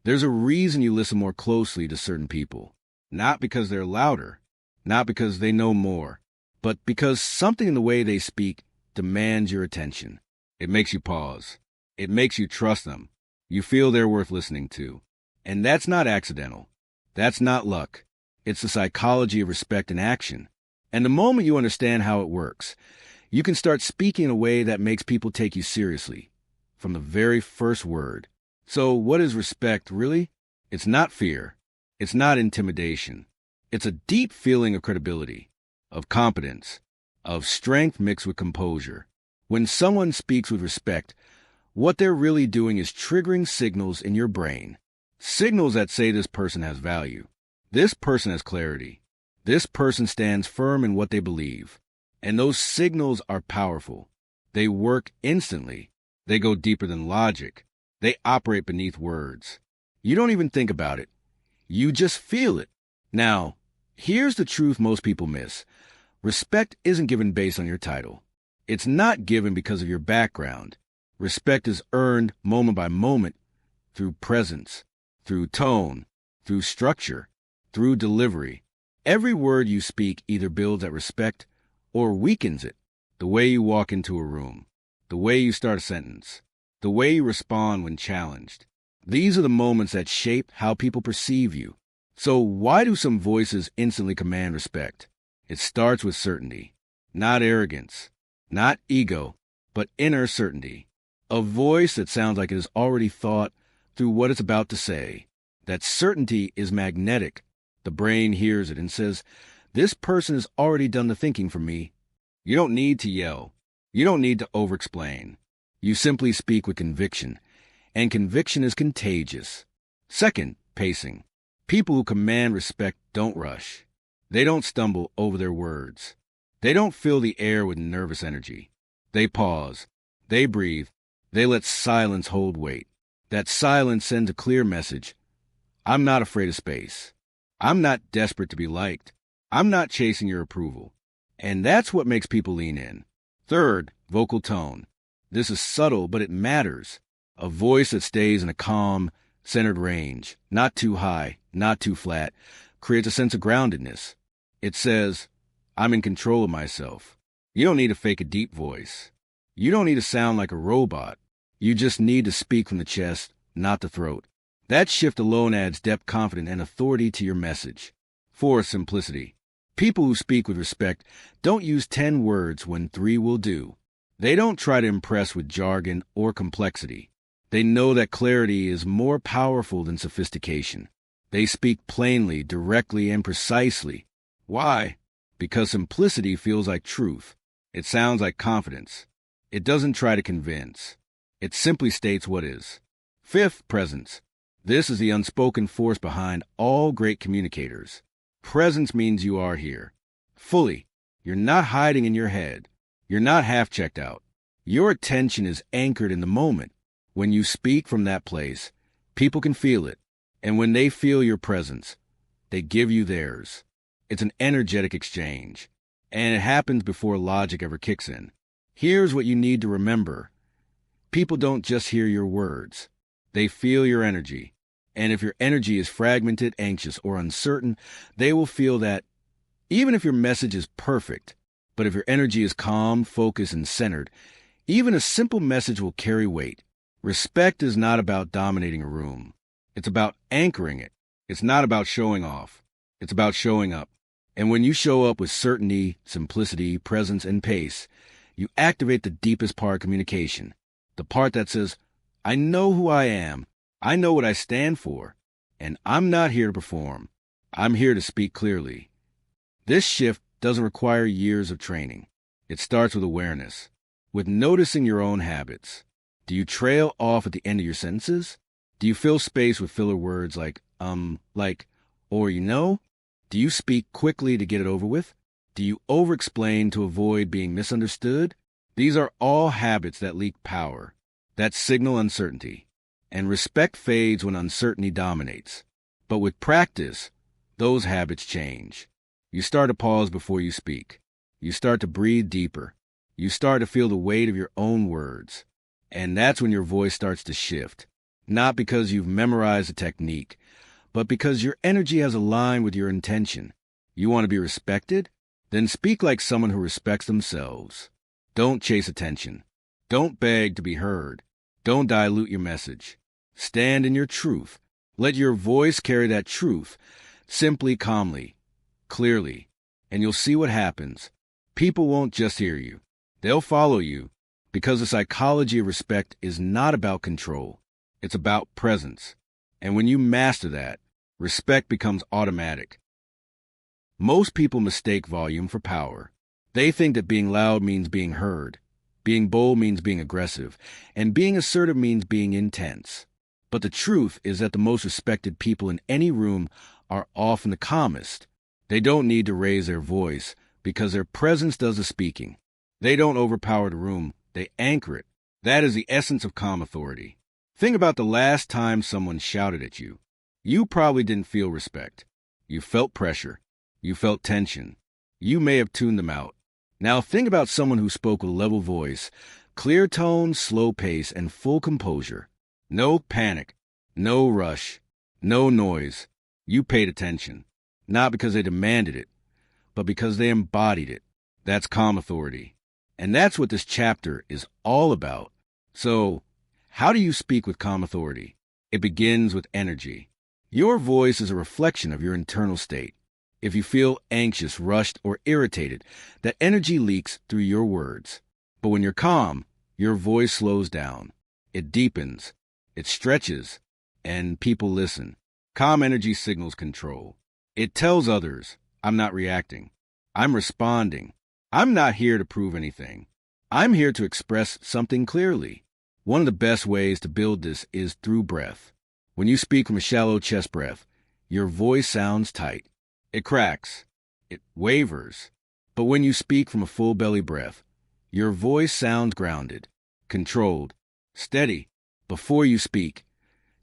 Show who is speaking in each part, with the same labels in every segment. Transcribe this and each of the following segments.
Speaker 1: There's a reason you listen more closely to certain people. Not because they're louder, not because they know more, but because something in the way they speak demands your attention. It makes you pause. It makes you trust them. You feel they're worth listening to. And that's not accidental. That's not luck. It's the psychology of respect in action. And the moment you understand how it works, you can start speaking in a way that makes people take you seriously, from the very first word. So what is respect, really? It's not fear. It's not intimidation. It's a deep feeling of credibility, of competence, of strength mixed with composure. When someone speaks with respect, what they're really doing is triggering signals in your brain. Signals that say this person has value. This person has clarity. This person stands firm in what they believe. And those signals are powerful. They work instantly. They go deeper than logic. They operate beneath words. You don't even think about it. You just feel it. Now, here's the truth most people miss. Respect isn't given based on your title. It's not given because of your background. Respect is earned moment by moment through presence, through tone, through structure, through delivery. Every word you speak either builds that respect or weakens it. The way you walk into a room, the way you start a sentence, the way you respond when challenged. These are the moments that shape how people perceive you. So why do some voices instantly command respect? It starts with certainty, not arrogance, not ego, but inner certainty. A voice that sounds like it has already thought through what it's about to say. That certainty is magnetic. The brain hears it and says, this person has already done the thinking for me. You don't need to yell. You don't need to over-explain. You simply speak with conviction, and conviction is contagious. Second, pacing. People who command respect don't rush. They don't stumble over their words. They don't fill the air with nervous energy. They pause. They breathe. They let silence hold weight. That silence sends a clear message. I'm not afraid of space. I'm not desperate to be liked. I'm not chasing your approval. And that's what makes people lean in. Third, vocal tone. This is subtle, but it matters. A voice that stays in a calm, centered range, not too high, not too flat, creates a sense of groundedness. It says, I'm in control of myself. You don't need to fake a deep voice. You don't need to sound like a robot. You just need to speak from the chest, not the throat. That shift alone adds depth, confidence, and authority to your message. Fourth, simplicity. People who speak with respect don't use 10 words when 3 will do. They don't try to impress with jargon or complexity. They know that clarity is more powerful than sophistication. They speak plainly, directly, and precisely. Why? Because simplicity feels like truth. It sounds like confidence. It doesn't try to convince. It simply states what is. Fifth, presence. This is the unspoken force behind all great communicators. Presence means you are here. Fully. You're not hiding in your head. You're not half checked out. Your attention is anchored in the moment. When you speak from that place, people can feel it. And when they feel your presence, they give you theirs. It's an energetic exchange. And it happens before logic ever kicks in. Here's what you need to remember. People don't just hear your words. They feel your energy. And if your energy is fragmented, anxious, or uncertain, they will feel that. Even if your message is perfect, but if your energy is calm, focused, and centered, even a simple message will carry weight. Respect is not about dominating a room. It's about anchoring it. It's not about showing off. It's about showing up. And when you show up with certainty, simplicity, presence, and pace, you activate the deepest part of communication. The part that says, I know who I am. I know what I stand for. And I'm not here to perform. I'm here to speak clearly. This shift doesn't require years of training. It starts with awareness, with noticing your own habits. Do you trail off at the end of your sentences? Do you fill space with filler words like, or you know? Do you speak quickly to get it over with? Do you over-explain to avoid being misunderstood? These are all habits that leak power, that signal uncertainty. And respect fades when uncertainty dominates. But with practice, those habits change. You start to pause before you speak. You start to breathe deeper. You start to feel the weight of your own words. And that's when your voice starts to shift. not because you've memorized a technique, but because your energy has aligned with your intention. You want to be respected? Then speak like someone who respects themselves. Don't chase attention. Don't beg to be heard. Don't dilute your message. Stand in your truth. Let your voice carry that truth, simply, calmly, clearly, and you'll see what happens. People won't just hear you. They'll follow you, because the psychology of respect is not about control. It's about presence. And when you master that, respect becomes automatic. Most people mistake volume for power. They think that being loud means being heard, being bold means being aggressive, and being assertive means being intense. But the truth is that the most respected people in any room are often the calmest. They don't need to raise their voice because their presence does the speaking. They don't overpower the room, they anchor it. That is the essence of calm authority. Think about the last time someone shouted at you. You probably didn't feel respect. You felt pressure. You felt tension. You may have tuned them out. Now think about someone who spoke with a level voice, clear tone, slow pace, and full composure. No panic, no rush, no noise. You paid attention, not because they demanded it, but because they embodied it. That's calm authority. And that's what this chapter is all about. So, how do you speak with calm authority? It begins with energy. Your voice is a reflection of your internal state. If you feel anxious, rushed, or irritated, that energy leaks through your words. But when you're calm, your voice slows down. It deepens. It stretches. And people listen. Calm energy signals control. It tells others, I'm not reacting. I'm responding. I'm not here to prove anything. I'm here to express something clearly. One of the best ways to build this is through breath. When you speak from a shallow chest breath, your voice sounds tight. It cracks. It wavers. But when you speak from a full belly breath, your voice sounds grounded, controlled, steady. Before you speak,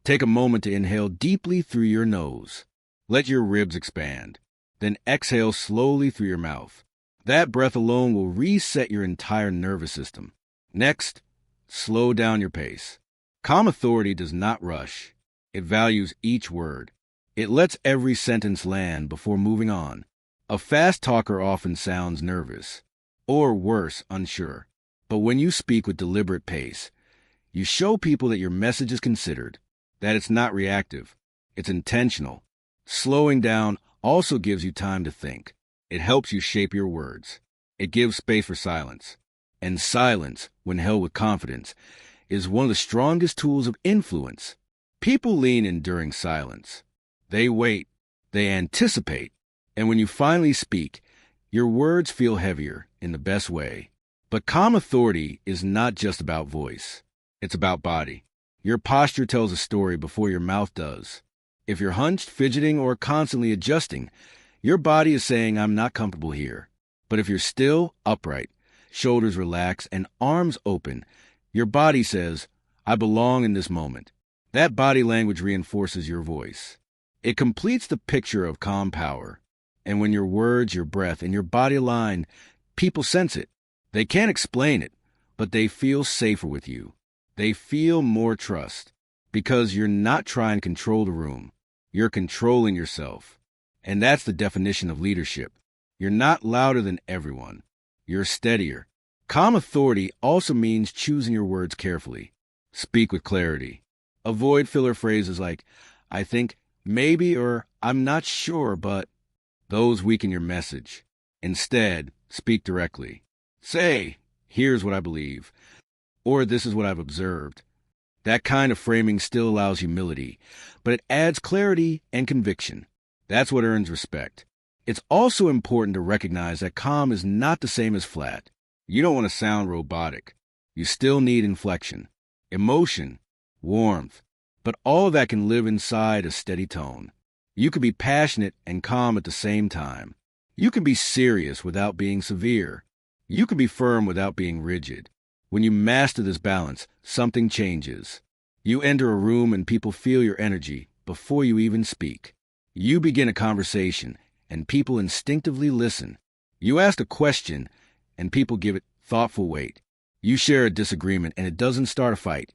Speaker 1: take a moment to inhale deeply through your nose. Let your ribs expand. Then exhale slowly through your mouth. That breath alone will reset your entire nervous system. Next, slow down your pace. Calm authority does not rush. It values each word. It lets every sentence land before moving on. A fast talker often sounds nervous, or worse, unsure. But when you speak with deliberate pace, you show people that your message is considered, that it's not reactive, it's intentional. Slowing down also gives you time to think. It helps you shape your words. It gives space for silence. And silence, when held with confidence, is one of the strongest tools of influence. People lean in during silence. They wait. They anticipate. And when you finally speak, your words feel heavier in the best way. But calm authority is not just about voice. It's about body. Your posture tells a story before your mouth does. If you're hunched, fidgeting, or constantly adjusting, your body is saying, I'm not comfortable here. But if you're still, upright, shoulders relaxed, and arms open, your body says, I belong in this moment. That body language reinforces your voice. It completes the picture of calm power. And when your words, your breath, and your body align, people sense it. They can't explain it, but they feel safer with you. They feel more trust. Because you're not trying to control the room. You're controlling yourself. And that's the definition of leadership. You're not louder than everyone. You're steadier. Calm authority also means choosing your words carefully. Speak with clarity. Avoid filler phrases like, I think, maybe, or I'm not sure, but those weaken your message. Instead, speak directly. Say, here's what I believe, or this is what I've observed. That kind of framing still allows humility, but it adds clarity and conviction. That's what earns respect. It's also important to recognize that calm is not the same as flat. You don't want to sound robotic. You still need inflection, emotion, warmth, but all of that can live inside a steady tone. You can be passionate and calm at the same time. You can be serious without being severe. You can be firm without being rigid. When you master this balance, something changes. You enter a room and people feel your energy before you even speak. You begin a conversation and people instinctively listen. You ask a question and people give it thoughtful weight. You share a disagreement and it doesn't start a fight.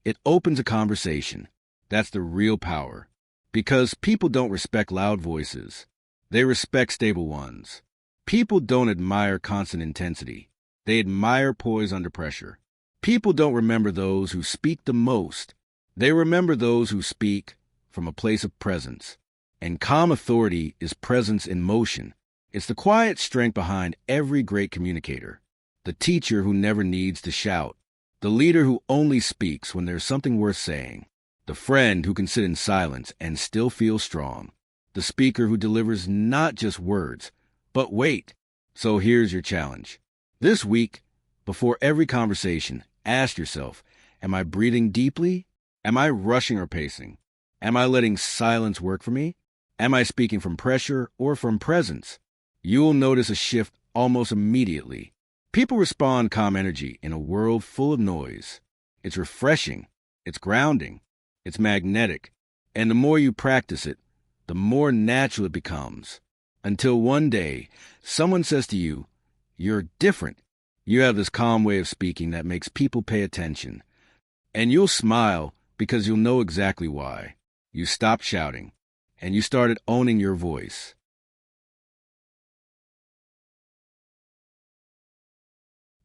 Speaker 1: It opens a conversation. That's the real power. Because people don't respect loud voices. They respect stable ones. People don't admire constant intensity. They admire poise under pressure. People don't remember those who speak the most. They remember those who speak from a place of presence. And calm authority is presence in motion. It's the quiet strength behind every great communicator. The teacher who never needs to shout. The leader who only speaks when there's something worth saying. The friend who can sit in silence and still feel strong. The speaker who delivers not just words, but weight. So here's your challenge. This week, before every conversation, ask yourself, am I breathing deeply? Am I rushing or pacing? Am I letting silence work for me? Am I speaking from pressure or from presence? You will notice a shift almost immediately. People respond calm energy in a world full of noise. It's refreshing. It's grounding. It's magnetic. And the more you practice it, the more natural it becomes. Until one day, someone says to you, "You're different." You have this calm way of speaking that makes people pay attention. And you'll smile because you'll know exactly why. You stopped shouting, and you started owning your voice.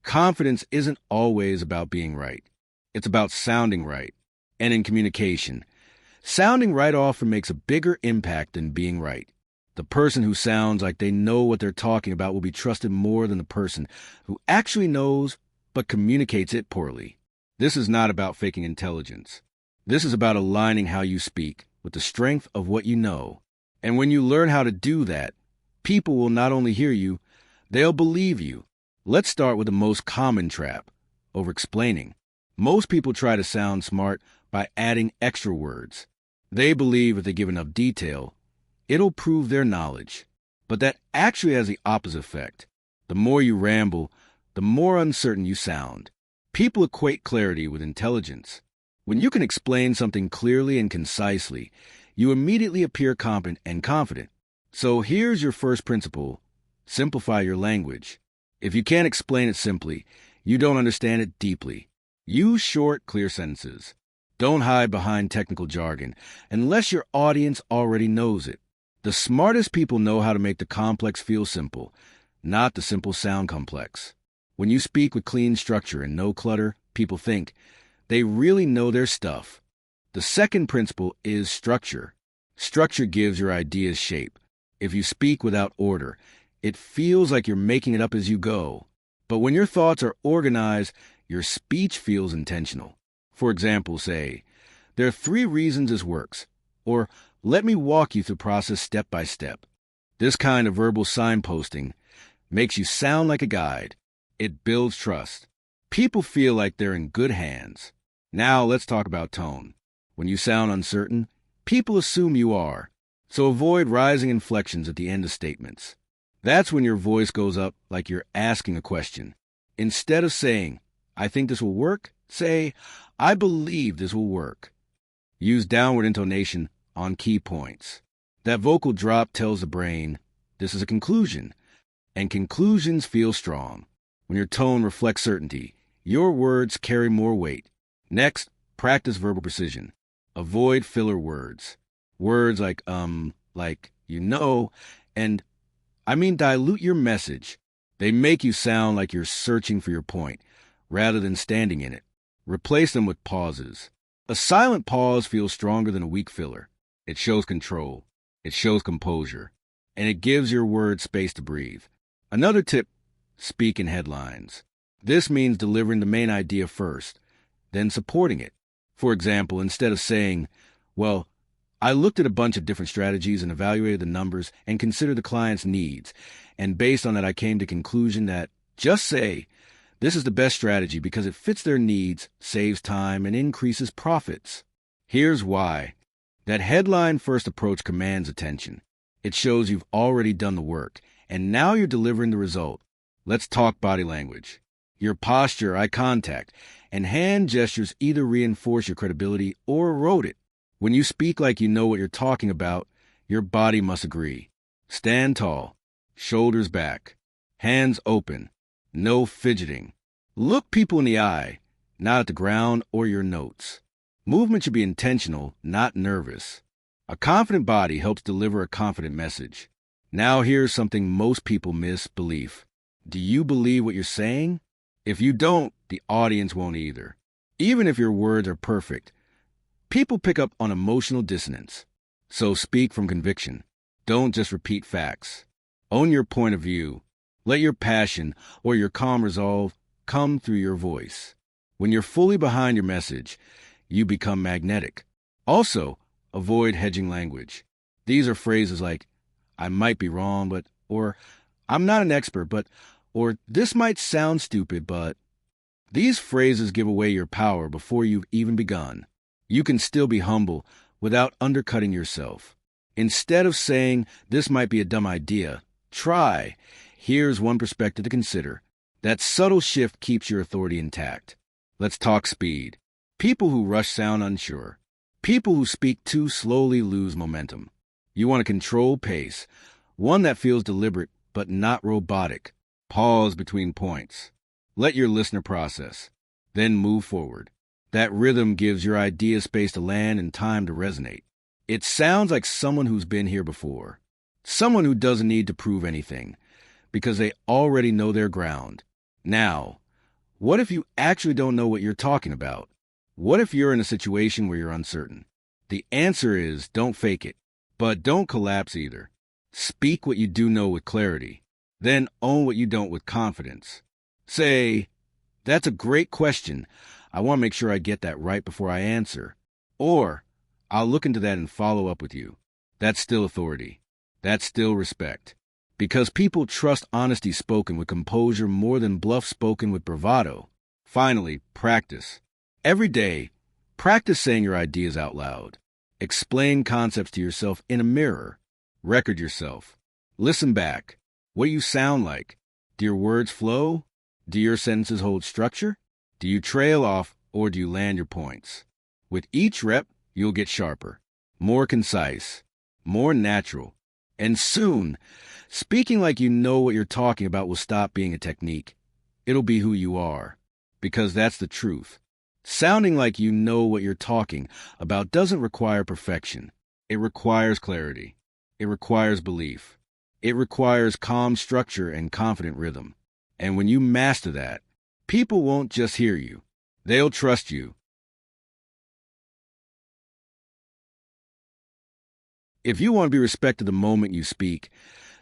Speaker 1: Confidence isn't always about being right. It's about sounding right. And in communication, sounding right often makes a bigger impact than being right. The person who sounds like they know what they're talking about will be trusted more than the person who actually knows but communicates it poorly. This is not about faking intelligence. This is about aligning how you speak with the strength of what you know. And when you learn how to do that, people will not only hear you, they'll believe you. Let's start with the most common trap, over-explaining. Most people try to sound smart by adding extra words. They believe if they give enough detail, it'll prove their knowledge. But that actually has the opposite effect. The more you ramble, the more uncertain you sound. People equate clarity with intelligence. When you can explain something clearly and concisely, you immediately appear competent and confident. So here's your first principle. Simplify your language. If you can't explain it simply, you don't understand it deeply. Use short, clear sentences. Don't hide behind technical jargon unless your audience already knows it. The smartest people know how to make the complex feel simple, not the simple sound complex. When you speak with clean structure and no clutter, people think they really know their stuff. The second principle is structure. Structure gives your ideas shape. If you speak without order, it feels like you're making it up as you go. But when your thoughts are organized, your speech feels intentional. For example, say, "There are 3 reasons this works," or "Let me walk you through the process step by step." This kind of verbal signposting makes you sound like a guide. It builds trust. People feel like they're in good hands. Now let's talk about tone. When you sound uncertain, people assume you are. So avoid rising inflections at the end of statements. That's when your voice goes up like you're asking a question. Instead of saying, "I think this will work," say, "I believe this will work." Use downward intonation on key points. That vocal drop tells the brain, this is a conclusion, and conclusions feel strong. When your tone reflects certainty, your words carry more weight. Next, practice verbal precision. Avoid filler words. Words like you know, and dilute your message. They make you sound like you're searching for your point, rather than standing in it. Replace them with pauses. A silent pause feels stronger than a weak filler. It shows control. It shows composure. And it gives your words space to breathe. Another tip, speak in headlines. This means delivering the main idea first, then supporting it. For example, instead of saying, "Well, I looked at a bunch of different strategies and evaluated the numbers and considered the client's needs. And based on that, I came to the conclusion that," just say, "This is the best strategy because it fits their needs, saves time, and increases profits." Here's why. That headline-first approach commands attention. It shows you've already done the work, and now you're delivering the result. Let's talk body language. Your posture, eye contact, and hand gestures either reinforce your credibility or erode it. When you speak like you know what you're talking about, your body must agree. Stand tall, shoulders back, hands open, no fidgeting. Look people in the eye, not at the ground or your notes. Movement should be intentional, not nervous. A confident body helps deliver a confident message. Now here's something most people miss: belief. Do you believe what you're saying? If you don't, the audience won't either. Even if your words are perfect, people pick up on emotional dissonance. So speak from conviction. Don't just repeat facts. Own your point of view. Let your passion or your calm resolve come through your voice. When you're fully behind your message, you become magnetic. Also, avoid hedging language. These are phrases like, I might be wrong, but, or I'm not an expert, but, or this might sound stupid, but. These phrases give away your power before you've even begun. You can still be humble without undercutting yourself. Instead of saying, this might be a dumb idea, try, here's one perspective to consider. That subtle shift keeps your authority intact. Let's talk speed. People who rush sound unsure. People who speak too slowly lose momentum. You want to control pace, one that feels deliberate but not robotic. Pause between points. Let your listener process, then move forward. That rhythm gives your idea space to land and time to resonate. It sounds like someone who's been here before, someone who doesn't need to prove anything, because they already know their ground. Now, what if you actually don't know what you're talking about? What if you're in a situation where you're uncertain? The answer is don't fake it, but don't collapse either. Speak what you do know with clarity, then own what you don't with confidence. Say, that's a great question. I want to make sure I get that right before I answer. Or, I'll look into that and follow up with you. That's still authority. That's still respect. Because people trust honesty spoken with composure more than bluff spoken with bravado. Finally, practice. Every day, practice saying your ideas out loud. Explain concepts to yourself in a mirror. Record yourself. Listen back. What do you sound like? Do your words flow? Do your sentences hold structure? Do you trail off or do you land your points? With each rep, you'll get sharper, more concise, more natural. And soon, speaking like you know what you're talking about will stop being a technique. It'll be who you are, because that's the truth. Sounding like you know what you're talking about doesn't require perfection. It requires clarity. It requires belief. It requires calm structure and confident rhythm. And when you master that, people won't just hear you. They'll trust you. If you want to be respected the moment you speak,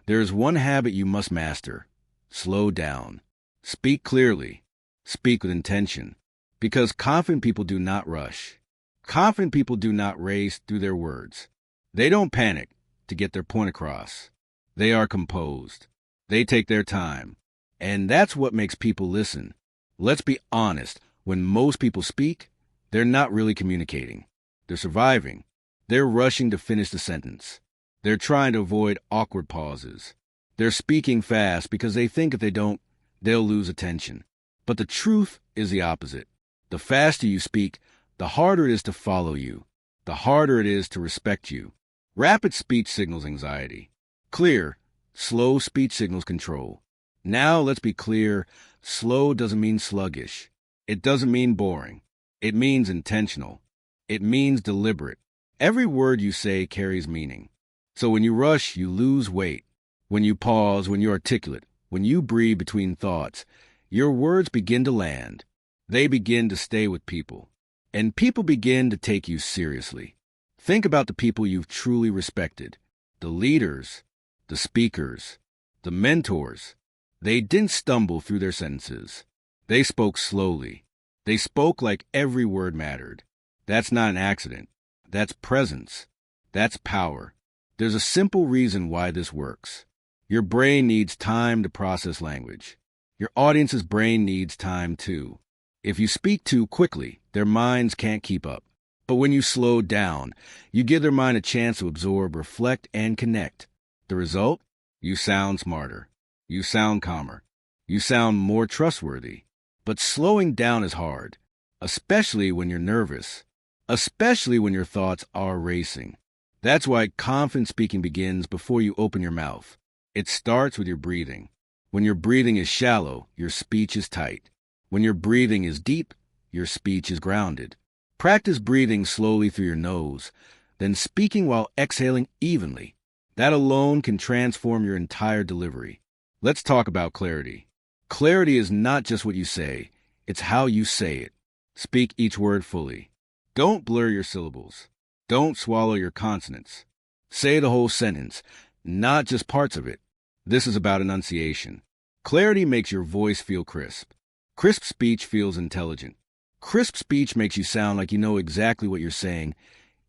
Speaker 1: there is one habit you must master. Slow down. Speak clearly. Speak with intention. Because confident people do not rush. Confident people do not race through their words. They don't panic to get their point across. They are composed. They take their time. And that's what makes people listen. Let's be honest. When most people speak, they're not really communicating. They're surviving. They're rushing to finish the sentence. They're trying to avoid awkward pauses. They're speaking fast because they think if they don't, they'll lose attention. But the truth is the opposite. The faster you speak, the harder it is to follow you. The harder it is to respect you. Rapid speech signals anxiety. Clear, slow speech signals control. Now let's be clear, slow doesn't mean sluggish. It doesn't mean boring. It means intentional. It means deliberate. Every word you say carries meaning. So when you rush, you lose weight. When you pause, when you're articulate, when you breathe between thoughts, your words begin to land. They begin to stay with people. And people begin to take you seriously. Think about the people you've truly respected. The leaders, the speakers, the mentors. They didn't stumble through their sentences. They spoke slowly. They spoke like every word mattered. That's not an accident. That's presence. That's power. There's a simple reason why this works. Your brain needs time to process language. Your audience's brain needs time too. If you speak too quickly, their minds can't keep up. But when you slow down, you give their mind a chance to absorb, reflect, and connect. The result? You sound smarter. You sound calmer. You sound more trustworthy. But slowing down is hard, especially when you're nervous, especially when your thoughts are racing. That's why confident speaking begins before you open your mouth. It starts with your breathing. When your breathing is shallow, your speech is tight. When your breathing is deep, your speech is grounded. Practice breathing slowly through your nose, then speaking while exhaling evenly. That alone can transform your entire delivery. Let's talk about clarity. Clarity is not just what you say, it's how you say it. Speak each word fully. Don't blur your syllables. Don't swallow your consonants. Say the whole sentence, not just parts of it. This is about enunciation. Clarity makes your voice feel crisp. Crisp speech feels intelligent. Crisp speech makes you sound like you know exactly what you're saying,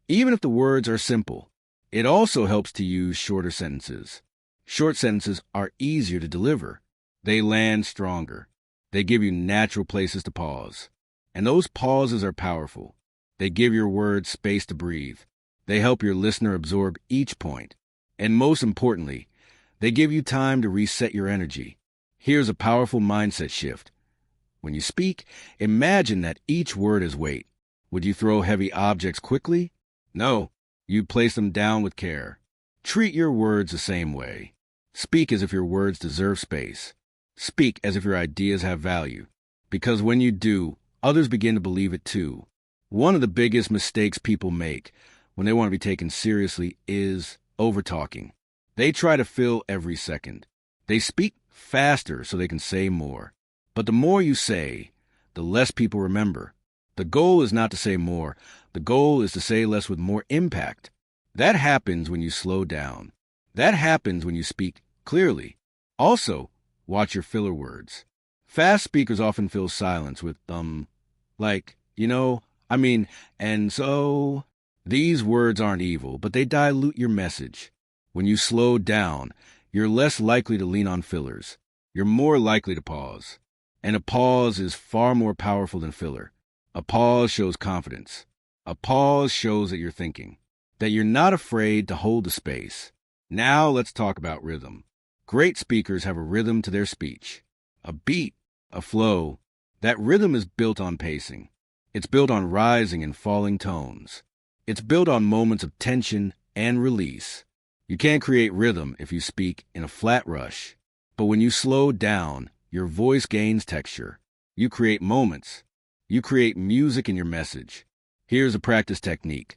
Speaker 1: even if the words are simple. It also helps to use shorter sentences. Short sentences are easier to deliver. They land stronger. They give you natural places to pause. And those pauses are powerful. They give your words space to breathe. They help your listener absorb each point. And most importantly, they give you time to reset your energy. Here's a powerful mindset shift. When you speak, imagine that each word is weight. Would you throw heavy objects quickly? No, you'd place them down with care. Treat your words the same way. Speak as if your words deserve space. Speak as if your ideas have value. Because when you do, others begin to believe it too. One of the biggest mistakes people make when they want to be taken seriously is overtalking. They try to fill every second. They speak faster so they can say more. But the more you say, the less people remember. The goal is not to say more. The goal is to say less with more impact. That happens when you slow down. That happens when you speak clearly. Also, watch your filler words. Fast speakers often fill silence with, like, and so. These words aren't evil, but they dilute your message. When you slow down, you're less likely to lean on fillers. You're more likely to pause. And a pause is far more powerful than filler. A pause shows confidence. A pause shows that you're thinking, that you're not afraid to hold the space. Now let's talk about rhythm. Great speakers have a rhythm to their speech. A beat, a flow. That rhythm is built on pacing. It's built on rising and falling tones. It's built on moments of tension and release. You can't create rhythm if you speak in a flat rush. But when you slow down, your voice gains texture. You create moments. You create music in your message. Here's a practice technique.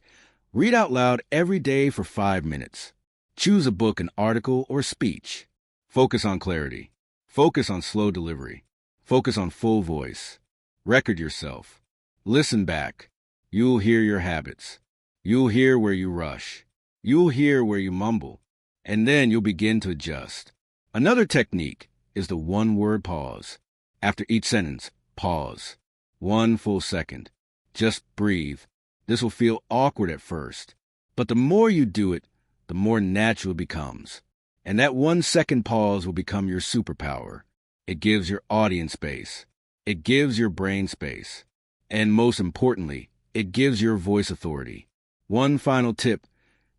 Speaker 1: Read out loud every day for 5 minutes. Choose a book, an article, or speech. Focus on clarity. Focus on slow delivery. Focus on full voice. Record yourself. Listen back. You'll hear your habits. You'll hear where you rush. You'll hear where you mumble. And then you'll begin to adjust. Another technique is the one-word pause. After each sentence, pause. 1 full second. Just breathe. This will feel awkward at first, but the more you do it, the more natural it becomes. And that 1-second pause will become your superpower. It gives your audience space. It gives your brain space. And most importantly, it gives your voice authority. One final tip,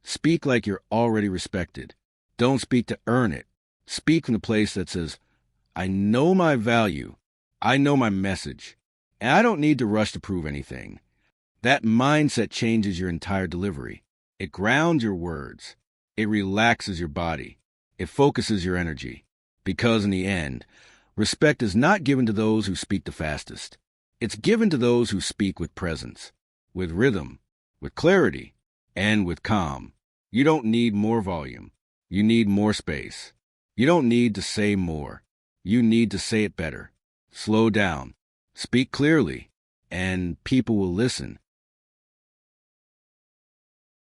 Speaker 1: speak like you're already respected. Don't speak to earn it. Speak from the place that says, I know my value. I know my message. And I don't need to rush to prove anything. That mindset changes your entire delivery. It grounds your words. It relaxes your body. It focuses your energy. Because in the end, respect is not given to those who speak the fastest. It's given to those who speak with presence, with rhythm, with clarity, and with calm. You don't need more volume. You need more space. You don't need to say more. You need to say it better. Slow down. Speak clearly, and people will listen.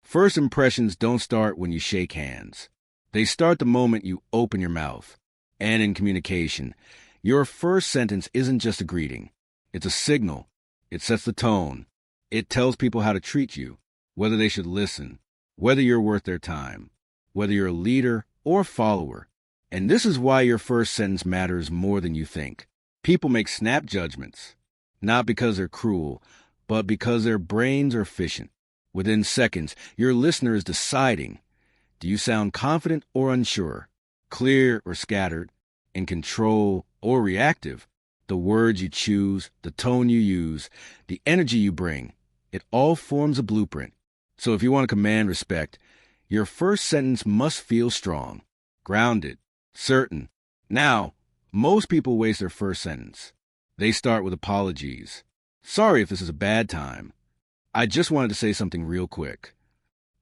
Speaker 1: First impressions don't start when you shake hands. They start the moment you open your mouth. And in communication, your first sentence isn't just a greeting. It's a signal. It sets the tone. It tells people how to treat you, whether they should listen, whether you're worth their time, whether you're a leader or a follower. And this is why your first sentence matters more than you think. People make snap judgments, not because they're cruel, but because their brains are efficient. Within seconds, your listener is deciding, do you sound confident or unsure, clear or scattered, in control or reactive? The words you choose, the tone you use, the energy you bring, it all forms a blueprint. So if you want to command respect, your first sentence must feel strong, grounded, certain. Now, most people waste their first sentence. They start with apologies. Sorry if this is a bad time. I just wanted to say something real quick.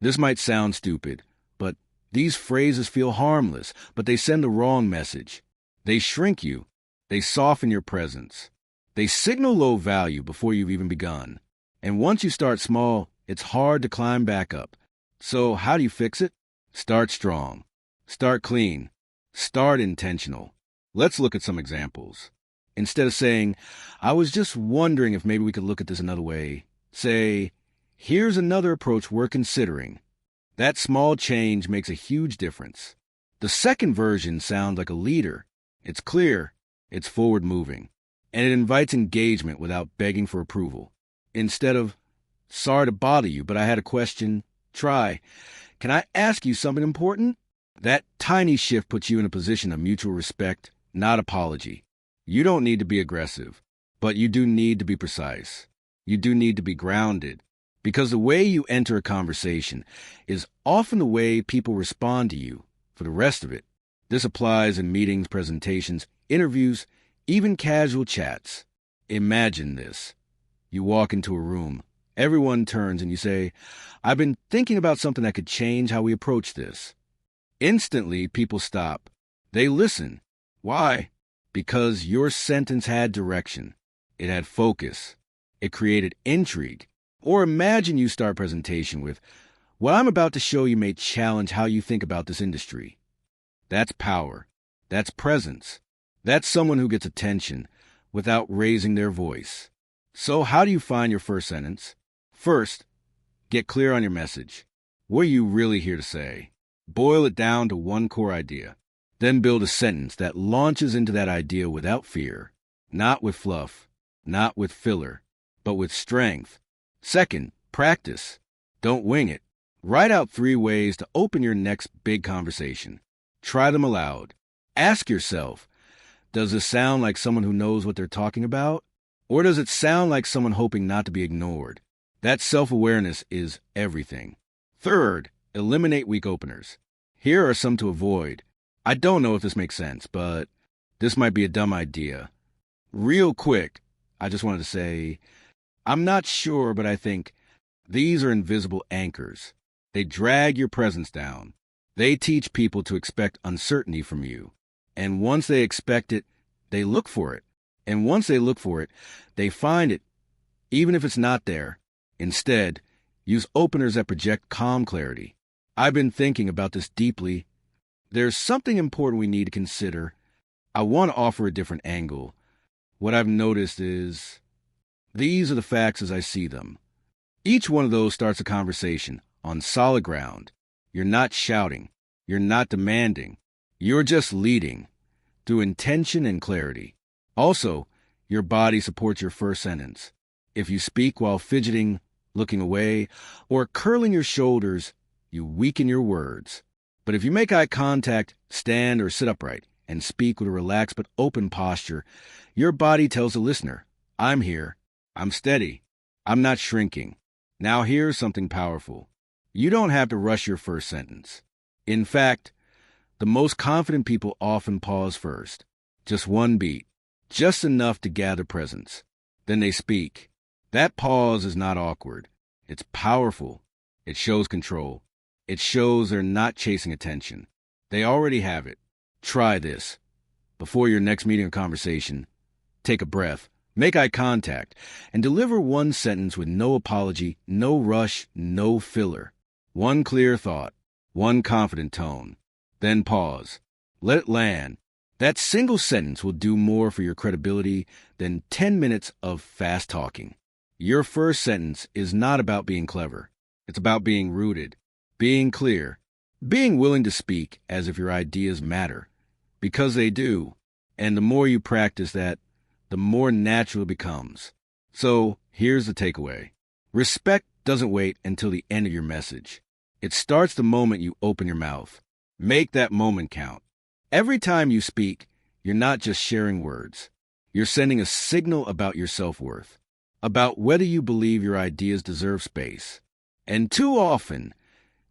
Speaker 1: This might sound stupid, but these phrases feel harmless, but they send the wrong message. They shrink you. They soften your presence. They signal low value before you've even begun. And once you start small, it's hard to climb back up. So how do you fix it? Start strong. Start clean. Start intentional. Let's look at some examples. Instead of saying, I was just wondering if maybe we could look at this another way, say, here's another approach we're considering. That small change makes a huge difference. The second version sounds like a leader. It's clear, it's forward-moving, and it invites engagement without begging for approval. Instead of, sorry to bother you, but I had a question, try, can I ask you something important? That tiny shift puts you in a position of mutual respect, not apology. You don't need to be aggressive, but you do need to be precise. You do need to be grounded, because the way you enter a conversation is often the way people respond to you for the rest of it. This applies in meetings, presentations, interviews, even casual chats. Imagine this. You walk into a room, everyone turns and you say, I've been thinking about something that could change how we approach this. Instantly, people stop. They listen. Why? Because your sentence had direction. It had focus. It created intrigue. Or imagine you start a presentation with, what I'm about to show you may challenge how you think about this industry. That's power. That's presence. That's someone who gets attention without raising their voice. So how do you find your first sentence? First, get clear on your message. What are you really here to say? Boil it down to one core idea. Then build a sentence that launches into that idea without fear, not with fluff, not with filler, but with strength. Second, practice. Don't wing it. Write out 3 ways to open your next big conversation. Try them aloud. Ask yourself, does this sound like someone who knows what they're talking about? Or does it sound like someone hoping not to be ignored? That self-awareness is everything. Third, eliminate weak openers. Here are some to avoid. I don't know if this makes sense, but this might be a dumb idea. Real quick, I just wanted to say, I'm not sure, but I think these are invisible anchors. They drag your presence down. They teach people to expect uncertainty from you. And once they expect it, they look for it. And once they look for it, they find it, even if it's not there. Instead, use openers that project calm clarity. I've been thinking about this deeply. There's something important we need to consider. I want to offer a different angle. What I've noticed is, these are the facts as I see them. Each one of those starts a conversation on solid ground. You're not shouting. You're not demanding. You're just leading through intention and clarity. Also, your body supports your first sentence. If you speak while fidgeting, looking away, or curling your shoulders, you weaken your words. But if you make eye contact, stand or sit upright, and speak with a relaxed but open posture, your body tells the listener, I'm here. I'm steady. I'm not shrinking. Now here's something powerful. You don't have to rush your first sentence. In fact, the most confident people often pause first. Just one beat. Just enough to gather presence. Then they speak. That pause is not awkward. It's powerful. It shows control. It shows they're not chasing attention. They already have it. Try this. Before your next meeting or conversation, take a breath, make eye contact, and deliver one sentence with no apology, no rush, no filler. One clear thought, one confident tone. Then pause. Let it land. That single sentence will do more for your credibility than 10 minutes of fast talking. Your first sentence is not about being clever. It's about being rooted, being clear, being willing to speak as if your ideas matter, because they do. And the more you practice that, the more natural it becomes. So here's the takeaway. Respect doesn't wait until the end of your message. It starts the moment you open your mouth. Make that moment count. Every time you speak, you're not just sharing words. You're sending a signal about your self-worth, about whether you believe your ideas deserve space. And too often,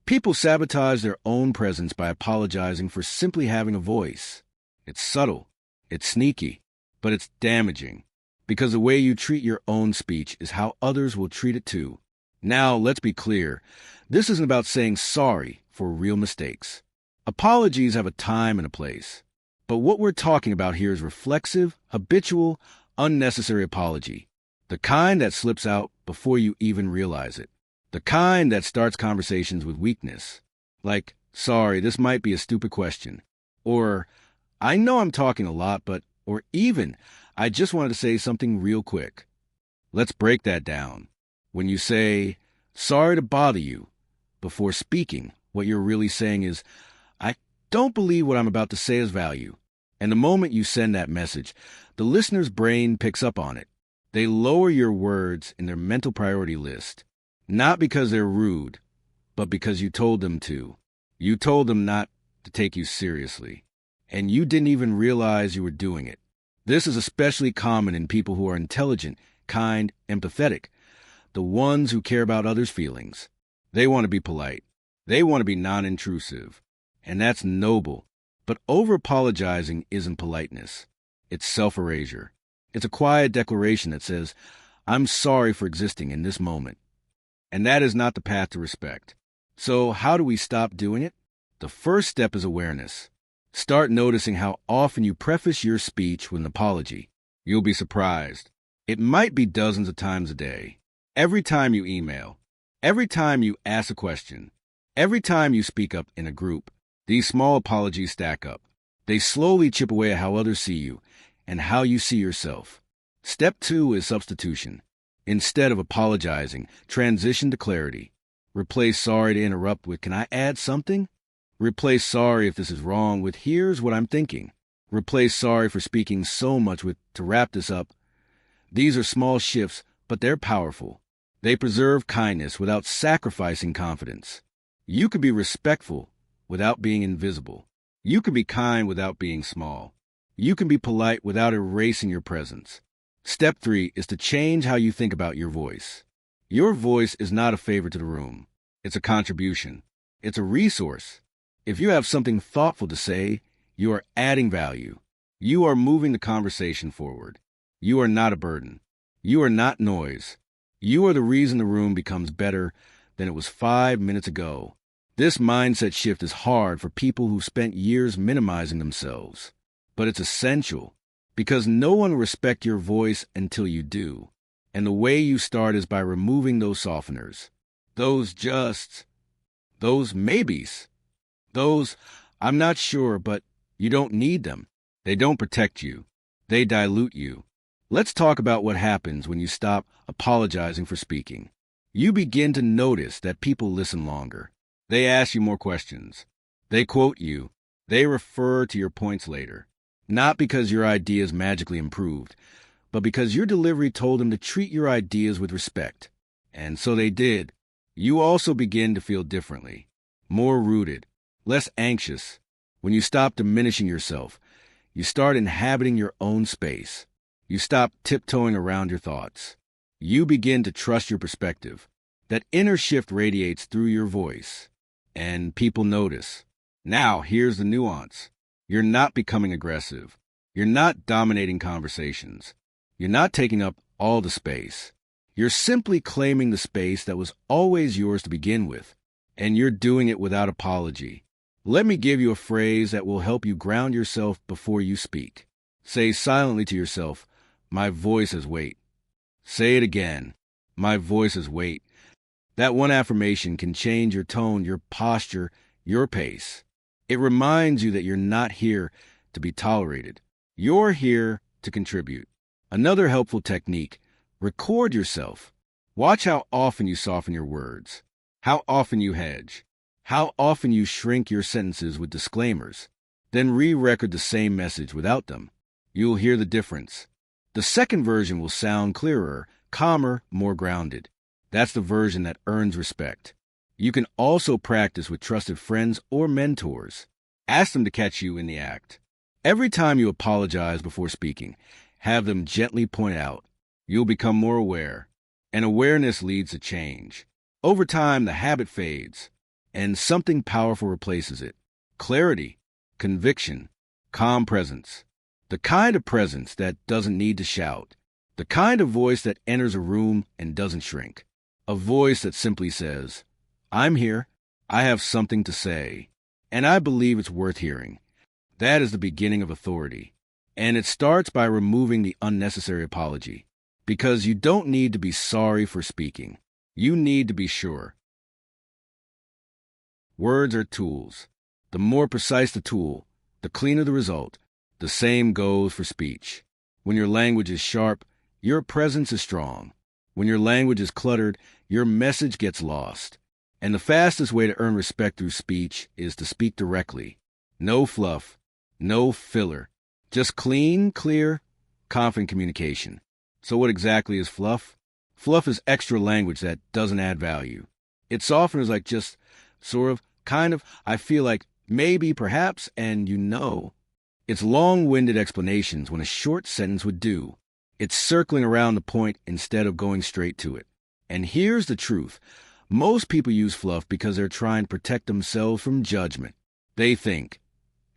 Speaker 1: people sabotage their own presence by apologizing for simply having a voice. It's subtle, it's sneaky, but it's damaging, because the way you treat your own speech is how others will treat it too. Now, let's be clear. This isn't about saying sorry for real mistakes. Apologies have a time and a place. But what we're talking about here is reflexive, habitual, unnecessary apology. The kind that slips out before you even realize it. The kind that starts conversations with weakness. Like, sorry, this might be a stupid question. Or, I know I'm talking a lot, but, or even, I just wanted to say something real quick. Let's break that down. When you say, sorry to bother you, before speaking, what you're really saying is, I don't believe what I'm about to say has value. And the moment you send that message, the listener's brain picks up on it. They lower your words in their mental priority list, not because they're rude, but because you told them to. You told them not to take you seriously, and you didn't even realize you were doing it. This is especially common in people who are intelligent, kind, empathetic, the ones who care about others' feelings. They want to be polite. They want to be non-intrusive, and that's noble. But over-apologizing isn't politeness. It's self-erasure. It's a quiet declaration that says, I'm sorry for existing in this moment. And that is not the path to respect. So how do we stop doing it? The first step is awareness. Start noticing how often you preface your speech with an apology. You'll be surprised. It might be dozens of times a day. Every time you email, every time you ask a question, every time you speak up in a group, these small apologies stack up. They slowly chip away at how others see you and how you see yourself. Step 2 is substitution. Instead of apologizing, transition to clarity. Replace sorry to interrupt with, can I add something? Replace sorry if this is wrong with, here's what I'm thinking. Replace sorry for speaking so much with, to wrap this up. These are small shifts, but they're powerful. They preserve kindness without sacrificing confidence. You can be respectful without being invisible. You can be kind without being small. You can be polite without erasing your presence. Step 3 is to change how you think about your voice. Your voice is not a favor to the room. It's a contribution. It's a resource. If you have something thoughtful to say, you are adding value. You are moving the conversation forward. You are not a burden. You are not noise. You are the reason the room becomes better than it was 5 minutes ago. This mindset shift is hard for people who spent years minimizing themselves. But it's essential, because no one will respect your voice until you do. And the way you start is by removing those softeners. Those justs. Those maybes. Those, I'm not sure, but you don't need them. They don't protect you. They dilute you. Let's talk about what happens when you stop apologizing for speaking. You begin to notice that people listen longer. They ask you more questions. They quote you. They refer to your points later. Not because your ideas magically improved, but because your delivery told them to treat your ideas with respect. And so they did. You also begin to feel differently, more rooted, less anxious. When you stop diminishing yourself, you start inhabiting your own space. You stop tiptoeing around your thoughts. You begin to trust your perspective. That inner shift radiates through your voice, and people notice. Now, here's the nuance. You're not becoming aggressive. You're not dominating conversations. You're not taking up all the space. You're simply claiming the space that was always yours to begin with, and you're doing it without apology. Let me give you a phrase that will help you ground yourself before you speak. Say silently to yourself, my voice has weight. Say it again, my voice has weight. That one affirmation can change your tone, your posture, your pace. It reminds you that you're not here to be tolerated. You're here to contribute. Another helpful technique, record yourself. Watch how often you soften your words, how often you hedge, how often you shrink your sentences with disclaimers. Then re-record the same message without them. You'll hear the difference. The second version will sound clearer, calmer, more grounded. That's the version that earns respect. You can also practice with trusted friends or mentors. Ask them to catch you in the act. Every time you apologize before speaking, have them gently point out. You'll become more aware, and awareness leads to change. Over time, the habit fades, and something powerful replaces it. Clarity, conviction, calm presence. The kind of presence that doesn't need to shout. The kind of voice that enters a room and doesn't shrink. A voice that simply says, I'm here, I have something to say, and I believe it's worth hearing. That is the beginning of authority. And it starts by removing the unnecessary apology. Because you don't need to be sorry for speaking. You need to be sure. Words are tools. The more precise the tool, the cleaner the result. The same goes for speech. When your language is sharp, your presence is strong. When your language is cluttered, your message gets lost. And the fastest way to earn respect through speech is to speak directly. No fluff, no filler. Just clean, clear, confident communication. So what exactly is fluff? Fluff is extra language that doesn't add value. It's often like just sort of, kind of, I feel like, maybe, perhaps, and you know. It's long-winded explanations when a short sentence would do. It's circling around the point instead of going straight to it. And here's the truth. Most people use fluff because they're trying to protect themselves from judgment. They think,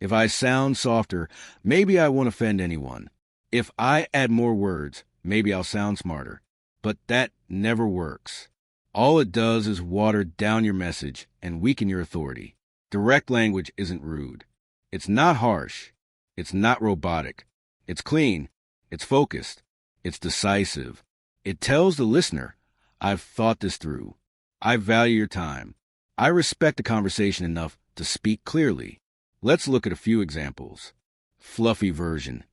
Speaker 1: if I sound softer, maybe I won't offend anyone. If I add more words, maybe I'll sound smarter. But that never works. All it does is water down your message and weaken your authority. Direct language isn't rude. It's not harsh. It's not robotic. It's clean. It's focused. It's decisive. It tells the listener, I've thought this through. I value your time. I respect the conversation enough to speak clearly. Let's look at a few examples. Fluffy version.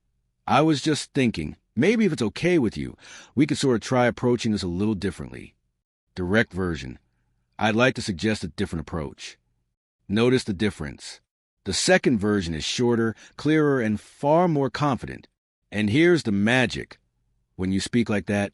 Speaker 1: I was just thinking, maybe if it's okay with you, we could sort of try approaching this a little differently. Direct version. I'd like to suggest a different approach. Notice the difference. The second version is shorter, clearer, and far more confident. And here's the magic. When you speak like that,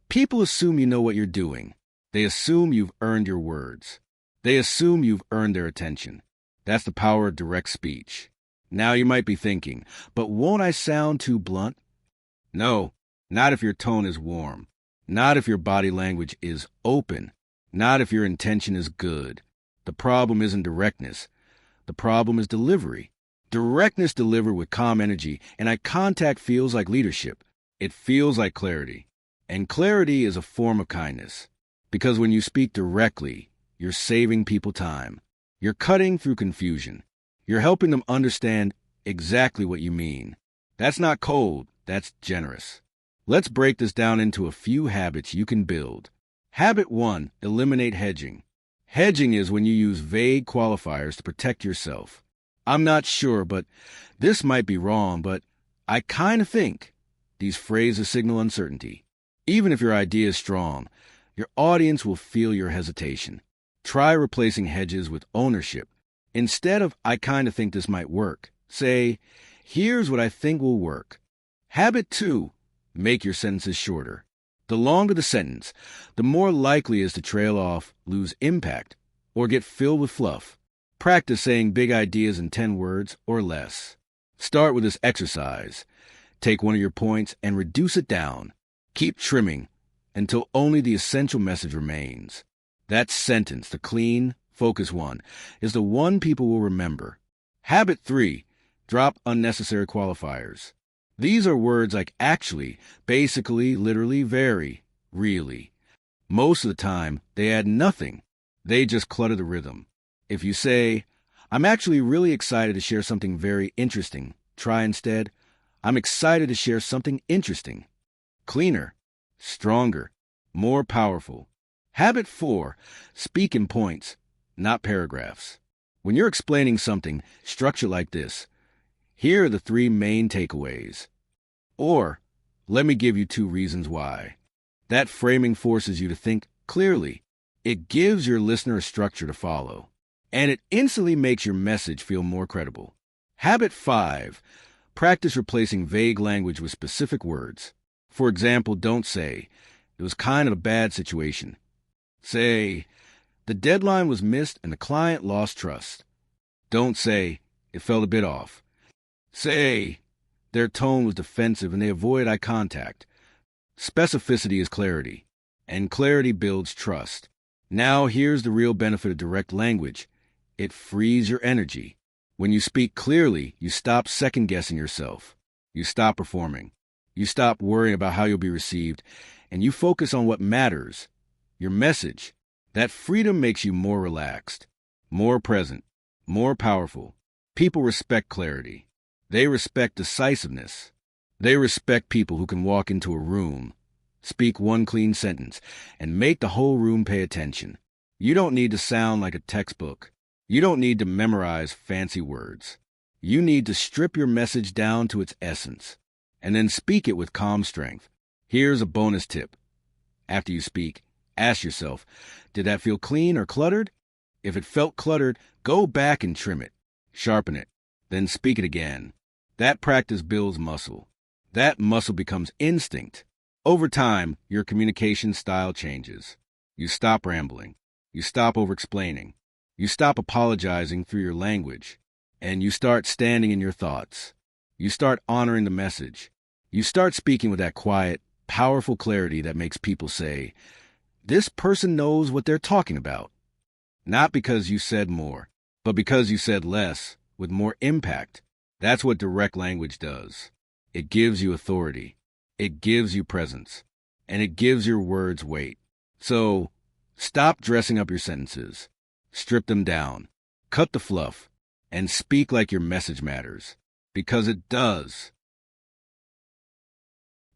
Speaker 1: people assume you know what you're doing. They assume you've earned your words. They assume you've earned their attention. That's the power of direct speech. Now you might be thinking, but won't I sound too blunt? No, not if your tone is warm. Not if your body language is open. Not if your intention is good. The problem isn't directness. The problem is delivery. Directness delivered with calm energy, and eye contact feels like leadership. It feels like clarity. And clarity is a form of kindness. Because when you speak directly, you're saving people time. You're cutting through confusion. You're helping them understand exactly what you mean. That's not cold, that's generous. Let's break this down into a few habits you can build. Habit 1, eliminate hedging. Hedging is when you use vague qualifiers to protect yourself. I'm not sure, but this might be wrong, but I kind of think. These phrases signal uncertainty. Even if your idea is strong, your audience will feel your hesitation. Try replacing hedges with ownership. Instead of, I kind of think this might work, say, here's what I think will work. Habit 2, make your sentences shorter. The longer the sentence, the more likely it is to trail off, lose impact, or get filled with fluff. Practice saying big ideas in 10 words or less. Start with this exercise. Take one of your points and reduce it down. Keep trimming until only the essential message remains. That sentence, the clean, focused one, is the one people will remember. Habit 3, drop unnecessary qualifiers. These are words like actually, basically, literally, very, really. Most of the time, they add nothing. They just clutter the rhythm. If you say, I'm actually really excited to share something very interesting, try instead, I'm excited to share something interesting. Cleaner, stronger, more powerful. Habit 4, speak in points, not paragraphs. When you're explaining something, structure like this. Here are the 3 main takeaways. Or, let me give you 2 reasons why. That framing forces you to think clearly. It gives your listener a structure to follow. And it instantly makes your message feel more credible. Habit 5, practice replacing vague language with specific words. For example, don't say, it was kind of a bad situation. Say, the deadline was missed and the client lost trust. Don't say, it felt a bit off. Say, their tone was defensive and they avoid eye contact. Specificity is clarity, and clarity builds trust. Now here's the real benefit of direct language. It frees your energy. When you speak clearly, you stop second-guessing yourself. You stop performing. You stop worrying about how you'll be received, and you focus on what matters. your message. That freedom makes you more relaxed, more present, more powerful. People respect clarity. They respect decisiveness. They respect people who can walk into a room, speak one clean sentence, and make the whole room pay attention. You don't need to sound like a textbook. You don't need to memorize fancy words. You need to strip your message down to its essence, and then speak it with calm strength. Here's a bonus tip. After you speak, ask yourself, did that feel clean or cluttered? If it felt cluttered, go back and trim it, sharpen it, then speak it again. That practice builds muscle. That muscle becomes instinct. Over time, your communication style changes. You stop rambling. You stop over-explaining. You stop apologizing through your language. And you start standing in your thoughts. You start honoring the message. You start speaking with that quiet, powerful clarity that makes people say, this person knows what they're talking about. Not because you said more, but because you said less with more impact. That's what direct language does. It gives you authority. It gives you presence. And it gives your words weight. So, stop dressing up your sentences. Strip them down. Cut the fluff. And speak like your message matters. Because it does.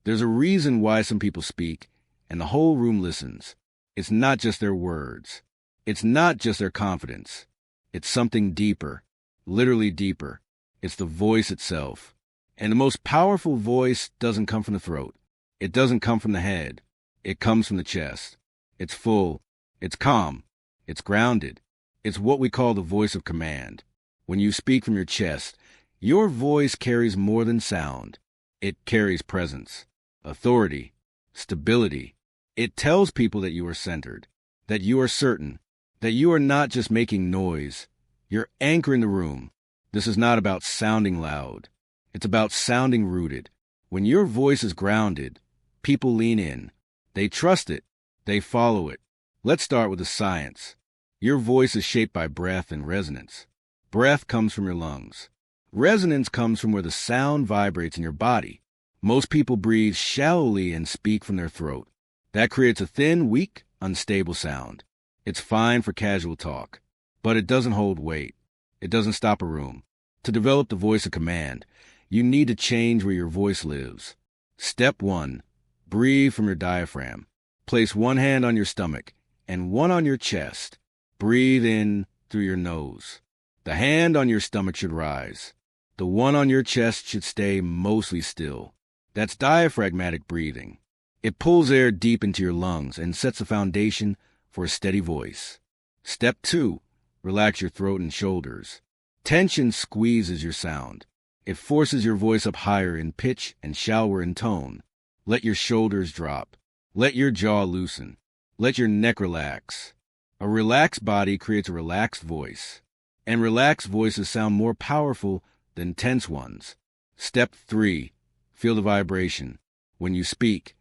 Speaker 1: There's a reason why some people speak, and the whole room listens. It's not just their words. It's not just their confidence. It's something deeper, literally deeper. It's the voice itself. And the most powerful voice doesn't come from the throat. It doesn't come from the head. It comes from the chest. It's full. It's calm. It's grounded. It's what we call the voice of command. When you speak from your chest, your voice carries more than sound. It carries presence, authority, stability. It tells people that you are centered, that you are certain, that you are not just making noise. You're anchoring the room. This is not about sounding loud. It's about sounding rooted. When your voice is grounded, people lean in. They trust it. They follow it. Let's start with the science. Your voice is shaped by breath and resonance. Breath comes from your lungs. Resonance comes from where the sound vibrates in your body. Most people breathe shallowly and speak from their throat. That creates a thin, weak, unstable sound. It's fine for casual talk, but it doesn't hold weight. It doesn't stop a room. To develop the voice of command, you need to change where your voice lives. Step 1. Breathe from your diaphragm. Place one hand on your stomach and one on your chest. Breathe in through your nose. The hand on your stomach should rise. The one on your chest should stay mostly still. That's diaphragmatic breathing. It pulls air deep into your lungs and sets the foundation for a steady voice. Step 2. Relax your throat and shoulders. Tension squeezes your sound. It forces your voice up higher in pitch and shallower in tone. Let your shoulders drop. Let your jaw loosen. Let your neck relax. A relaxed body creates a relaxed voice. And relaxed voices sound more powerful than tense ones. Step 3. Feel the vibration. When you speak,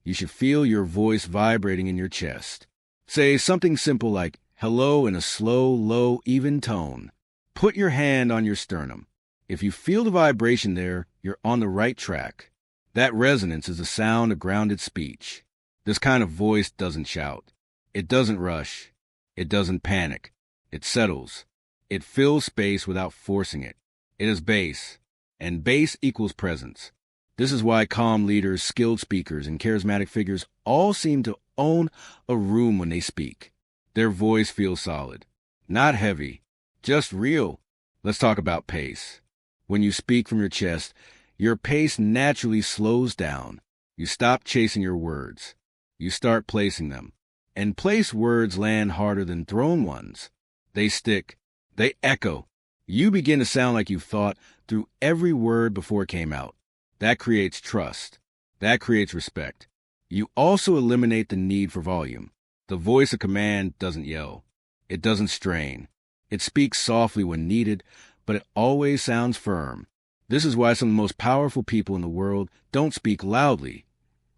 Speaker 1: you should feel your voice vibrating in your chest. Say something simple like hello in a slow, low, even tone. Put your hand on your sternum. If you feel the vibration there, you're on the right track. That resonance is the sound of grounded speech. This kind of voice doesn't shout. It doesn't rush. It doesn't panic. It settles. It fills space without forcing it. It is bass, and bass equals presence. This is why calm leaders, skilled speakers, and charismatic figures all seem to own a room when they speak. Their voice feels solid, not heavy, just real. Let's talk about pace. When you speak from your chest, your pace naturally slows down. You stop chasing your words. You start placing them. And placed words land harder than thrown ones. They stick. They echo. You begin to sound like you've thought through every word before it came out. That creates trust. That creates respect. You also eliminate the need for volume. The voice of command doesn't yell. It doesn't strain. It speaks softly when needed, but it always sounds firm. This is why some of the most powerful people in the world don't speak loudly.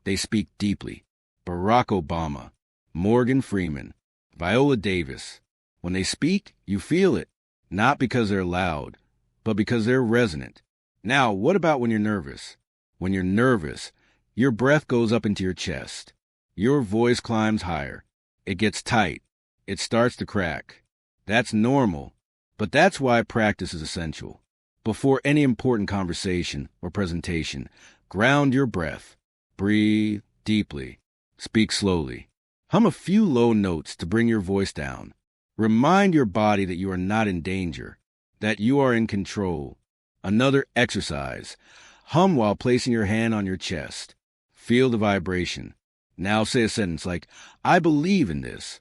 Speaker 1: They speak deeply. Barack Obama, Morgan Freeman, Viola Davis. When they speak, you feel it. Not because they're loud, but because they're resonant. Now, what about when you're nervous? When you're nervous, your breath goes up into your chest. Your voice climbs higher. It gets tight. It starts to crack. That's normal, but that's why practice is essential. Before any important conversation or presentation, ground your breath. Breathe deeply. Speak slowly. Hum a few low notes to bring your voice down. Remind your body that you are not in danger, that you are in control. Another exercise. Hum while placing your hand on your chest. Feel the vibration. Now say a sentence like, I believe in this.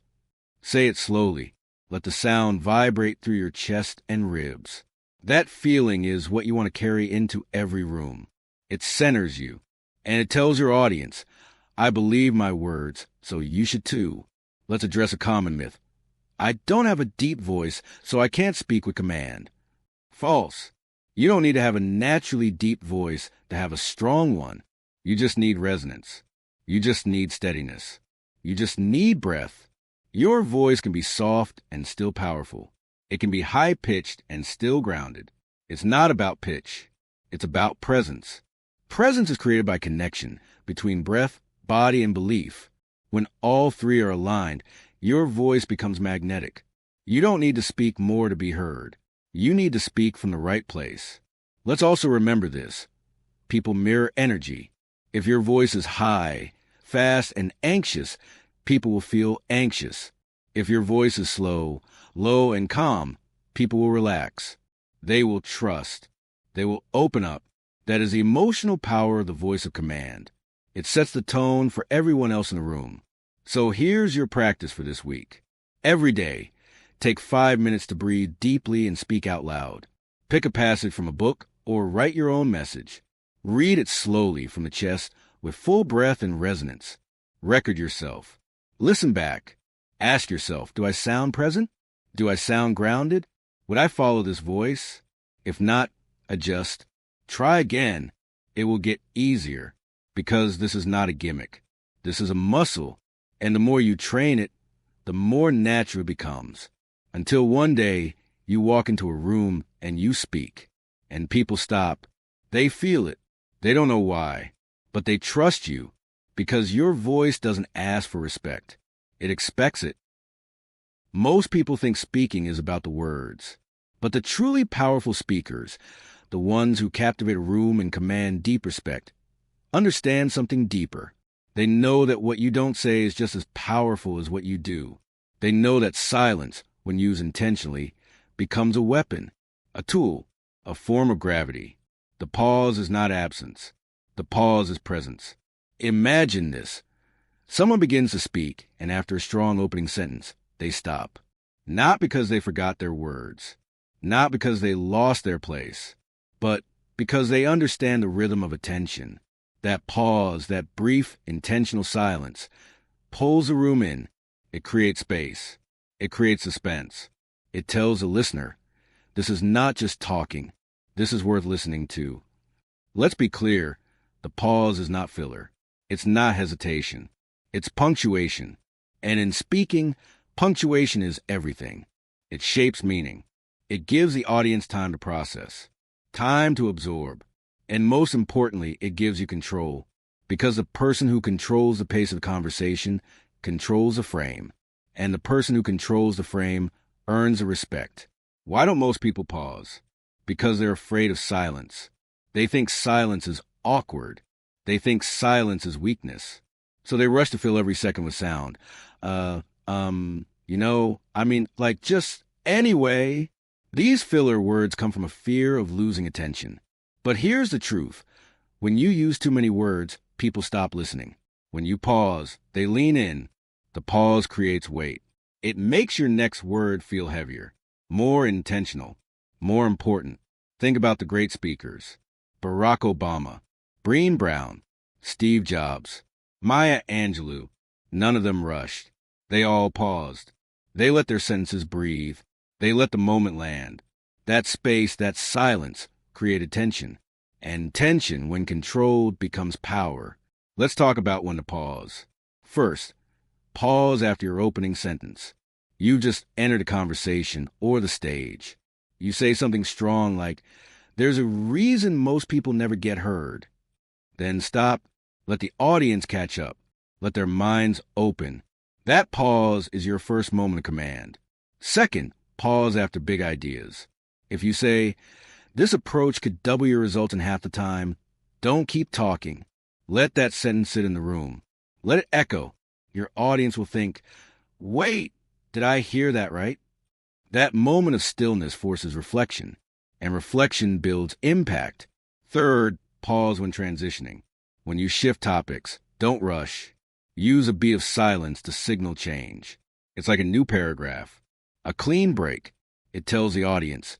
Speaker 1: Say it slowly. Let the sound vibrate through your chest and ribs. That feeling is what you want to carry into every room. It centers you, and it tells your audience, I believe my words, so you should too. Let's address a common myth. I don't have a deep voice, so I can't speak with command. False. You don't need to have a naturally deep voice to have a strong one. You just need resonance. You just need steadiness. You just need breath. Your voice can be soft and still powerful. It can be high-pitched and still grounded. It's not about pitch. It's about presence. Presence is created by connection between breath, body, and belief. When all three are aligned, your voice becomes magnetic. You don't need to speak more to be heard. You need to speak from the right place. Let's also remember this. People mirror energy. If your voice is high, fast, and anxious, people will feel anxious. If your voice is slow, low, and calm, people will relax. They will trust. They will open up. That is the emotional power of the voice of command. It sets the tone for everyone else in the room. So here's your practice for this week. Every day, take 5 minutes to breathe deeply and speak out loud. Pick a passage from a book or write your own message. Read it slowly from the chest with full breath and resonance. Record yourself. Listen back. Ask yourself, do I sound present? Do I sound grounded? Would I follow this voice? If not, adjust. Try again. It will get easier because this is not a gimmick. This is a muscle, and the more you train it, the more natural it becomes. Until one day, you walk into a room and you speak, and people stop. They feel it. They don't know why, but they trust you because your voice doesn't ask for respect. It expects it. Most people think speaking is about the words, but the truly powerful speakers, the ones who captivate a room and command deep respect, understand something deeper. They know that what you don't say is just as powerful as what you do. They know that silence, when used intentionally, becomes a weapon, a tool, a form of gravity. The pause is not absence. The pause is presence. Imagine this. Someone begins to speak, and after a strong opening sentence, they stop. Not because they forgot their words, not because they lost their place, but because they understand the rhythm of attention. That pause, that brief, intentional silence, pulls the room in. It creates space. It creates suspense. It tells the listener, this is not just talking. This is worth listening to. Let's be clear. The pause is not filler. It's not hesitation. It's punctuation. And in speaking, punctuation is everything. It shapes meaning. It gives the audience time to process, time to absorb. And most importantly, it gives you control, because the person who controls the pace of the conversation controls the frame, and the person who controls the frame earns the respect. Why don't most people pause? Because they're afraid of silence. They think silence is awkward. They think silence is weakness. So they rush to fill every second with sound. Just anyway. These filler words come from a fear of losing attention. But here's the truth. When you use too many words, people stop listening. When you pause, they lean in. The pause creates weight. It makes your next word feel heavier, more intentional, more important. Think about the great speakers. Barack Obama, Breen Brown, Steve Jobs, Maya Angelou. None of them rushed. They all paused. They let their sentences breathe. They let the moment land. That space, that silence, created tension. And tension, when controlled, becomes power. Let's talk about when to pause. First, pause after your opening sentence. You just entered a conversation or the stage. You say something strong like, there's a reason most people never get heard. Then stop. Let the audience catch up. Let their minds open. That pause is your first moment of command. Second, pause after big ideas. If you say, "This approach could double your results in half the time," don't keep talking. Let that sentence sit in the room. Let it echo. Your audience will think, "Wait, did I hear that right?" That moment of stillness forces reflection, and reflection builds impact. Third, pause when transitioning. When you shift topics, don't rush. Use a beat of silence to signal change. It's like a new paragraph, a clean break. It tells the audience,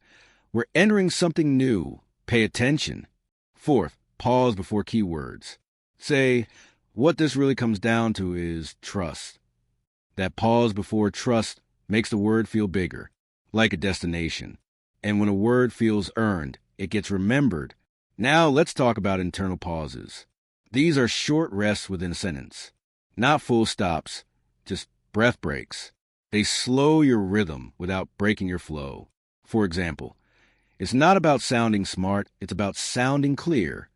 Speaker 1: "We're entering something new. Pay attention." Fourth, pause before keywords. Say, "What this really comes down to is trust." That pause before trust makes the word feel bigger, like a destination. And when a word feels earned, it gets remembered. Now let's talk about internal pauses. These are short rests within a sentence. Not full stops, just breath breaks. They slow your rhythm without breaking your flow. For example, it's not about sounding smart, it's about sounding clear.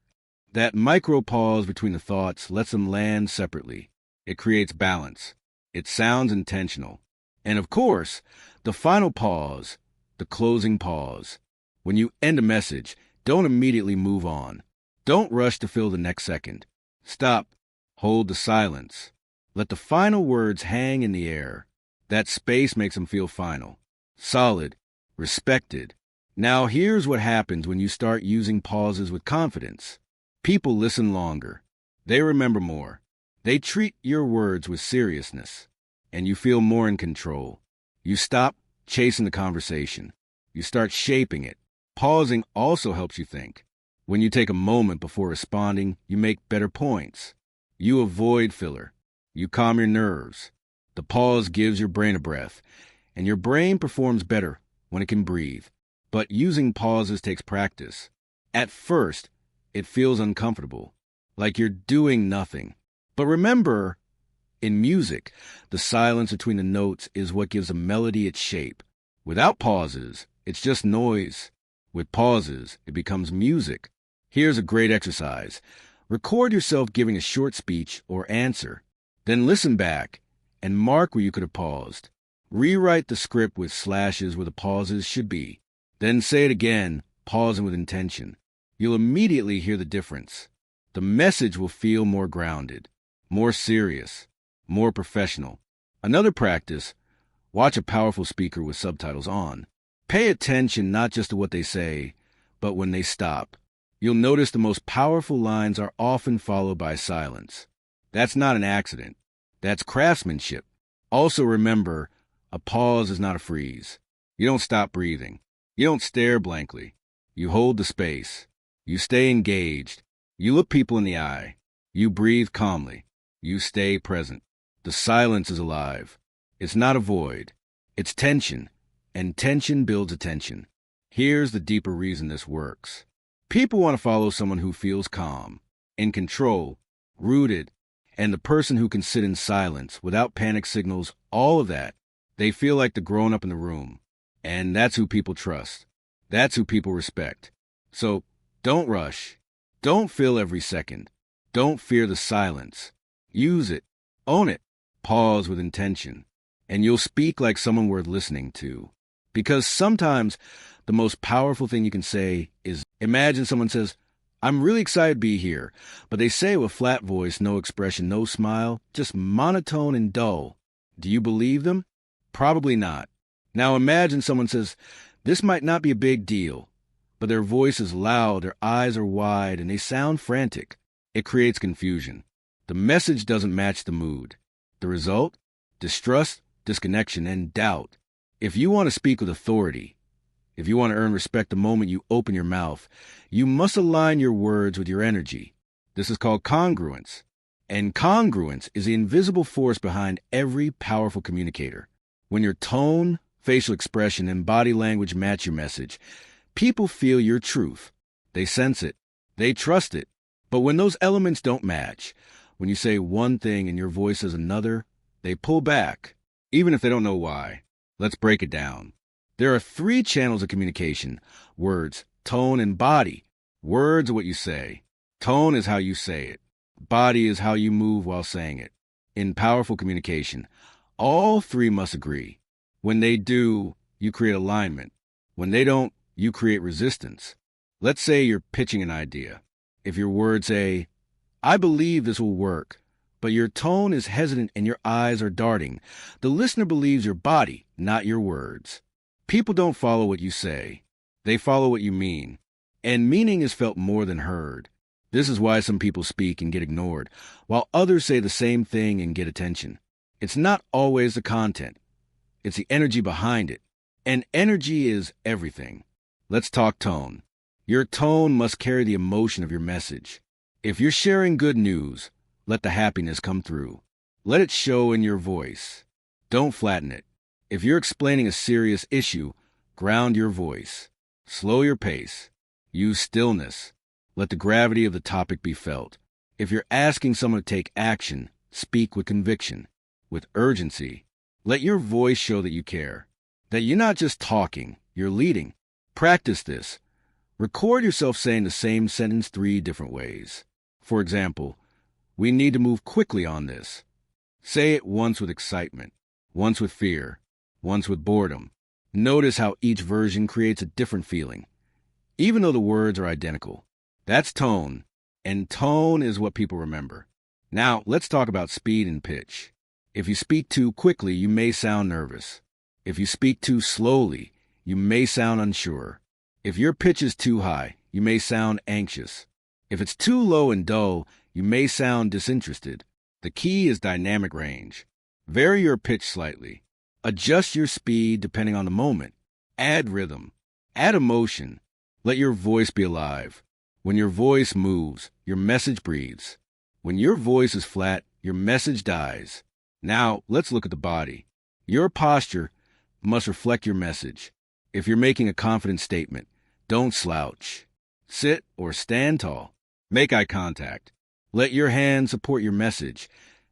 Speaker 1: That micro pause between the thoughts lets them land separately. It creates balance. It sounds intentional. And of course, the final pause, the closing pause. When you end a message, don't immediately move on. Don't rush to fill the next second. Stop. Hold the silence. Let the final words hang in the air. That space makes them feel final, solid, respected. Now here's what happens when you start using pauses with confidence. People listen longer. They remember more. They treat your words with seriousness. And you feel more in control. You stop chasing the conversation. You start shaping it. Pausing also helps you think. When you take a moment before responding, you make better points. You avoid filler. You calm your nerves. The pause gives your brain a breath, and your brain performs better when it can breathe. But using pauses takes practice. At first, it feels uncomfortable, like you're doing nothing. But remember, in music, the silence between the notes is what gives a melody its shape. Without pauses, it's just noise. With pauses, it becomes music. Here's a great exercise. Record yourself giving a short speech or answer. Then listen back and mark where you could have paused. Rewrite the script with slashes where the pauses should be. Then say it again, pausing with intention. You'll immediately hear the difference. The message will feel more grounded, more serious, more professional. Another practice, watch a powerful speaker with subtitles on. Pay attention not just to what they say, but when they stop. You'll notice the most powerful lines are often followed by silence. That's not an accident. That's craftsmanship. Also remember, a pause is not a freeze. You don't stop breathing. You don't stare blankly. You hold the space. You stay engaged. You look people in the eye. You breathe calmly. You stay present. The silence is alive. It's not a void. It's tension. And tension builds attention. Here's the deeper reason this works. People want to follow someone who feels calm, in control, rooted, and the person who can sit in silence without panic signals, all of that. They feel like the grown-up in the room. And that's who people trust. That's who people respect. So don't rush. Don't fill every second. Don't fear the silence. Use it. Own it. Pause with intention. And you'll speak like someone worth listening to. Because sometimes the most powerful thing you can say is, imagine someone says, "I'm really excited to be here," but they say it with flat voice, no expression, no smile, just monotone and dull. Do you believe them? Probably not. Now imagine someone says, "This might not be a big deal," but their voice is loud, their eyes are wide, and they sound frantic. It creates confusion. The message doesn't match the mood. The result? Distrust, disconnection, and doubt. If you want to speak with authority, if you want to earn respect the moment you open your mouth, you must align your words with your energy. This is called congruence. And congruence is the invisible force behind every powerful communicator. When your tone, facial expression, and body language match your message, people feel your truth. They sense it. They trust it. But when those elements don't match, when you say one thing and your voice is another, they pull back, even if they don't know why. Let's break it down. There are 3 channels of communication: words, tone, and body. Words are what you say. Tone is how you say it. Body is how you move while saying it. In powerful communication, All three must agree. When they do, you create alignment. When they don't, you create resistance. Let's say you're pitching an idea. If your words say, "I believe this will work," but your tone is hesitant and your eyes are darting, the listener believes your body, not your words. People don't follow what you say. They follow what you mean. And meaning is felt more than heard. This is why some people speak and get ignored, while others say the same thing and get attention. It's not always the content. It's the energy behind it. And energy is everything. Let's talk tone. Your tone must carry the emotion of your message. If you're sharing good news, let the happiness come through. Let it show in your voice. Don't flatten it. If you're explaining a serious issue, ground your voice. Slow your pace. Use stillness. Let the gravity of the topic be felt. If you're asking someone to take action, speak with conviction, with urgency. Let your voice show that you care, that you're not just talking, you're leading. Practice this. Record yourself saying the same sentence 3 different ways. For example, "We need to move quickly on this." Say it once with excitement, once with fear, once with boredom. Notice how each version creates a different feeling, even though the words are identical. That's tone, and tone is what people remember. Now, let's talk about speed and pitch. If you speak too quickly, you may sound nervous. If you speak too slowly, you may sound unsure. If your pitch is too high, you may sound anxious. If it's too low and dull, you may sound disinterested. The key is dynamic range. Vary your pitch slightly. Adjust your speed depending on the moment. Add rhythm. Add emotion. Let your voice be alive. When your voice moves, your message breathes. When your voice is flat, your message dies. Now, let's look at the body. Your posture must reflect your message. If you're making a confident statement, don't slouch. Sit or stand tall. Make eye contact. Let your hand support your message,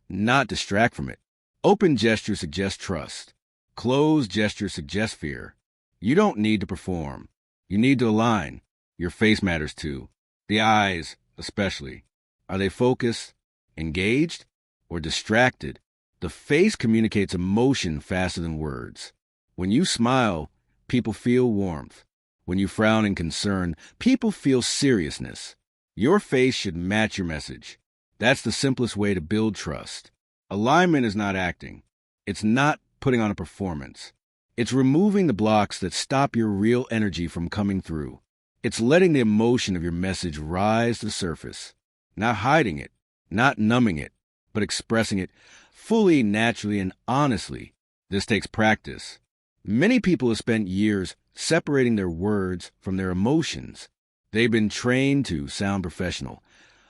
Speaker 1: not distract from it. Open gesture suggests trust. Closed gesture suggests fear. You don't need to perform. You need to align. Your face matters too. The eyes, especially. Are they focused, engaged, or distracted? The face communicates emotion faster than words. When you smile, people feel warmth. When you frown in concern, people feel seriousness. Your face should match your message. That's the simplest way to build trust. Alignment is not acting. It's not putting on a performance. It's removing the blocks that stop your real energy from coming through. It's letting the emotion of your message rise to the surface. Not hiding it, not numbing it, but expressing it fully, naturally, and honestly. This takes practice. Many people have spent years separating their words from their emotions. They've been trained to sound professional,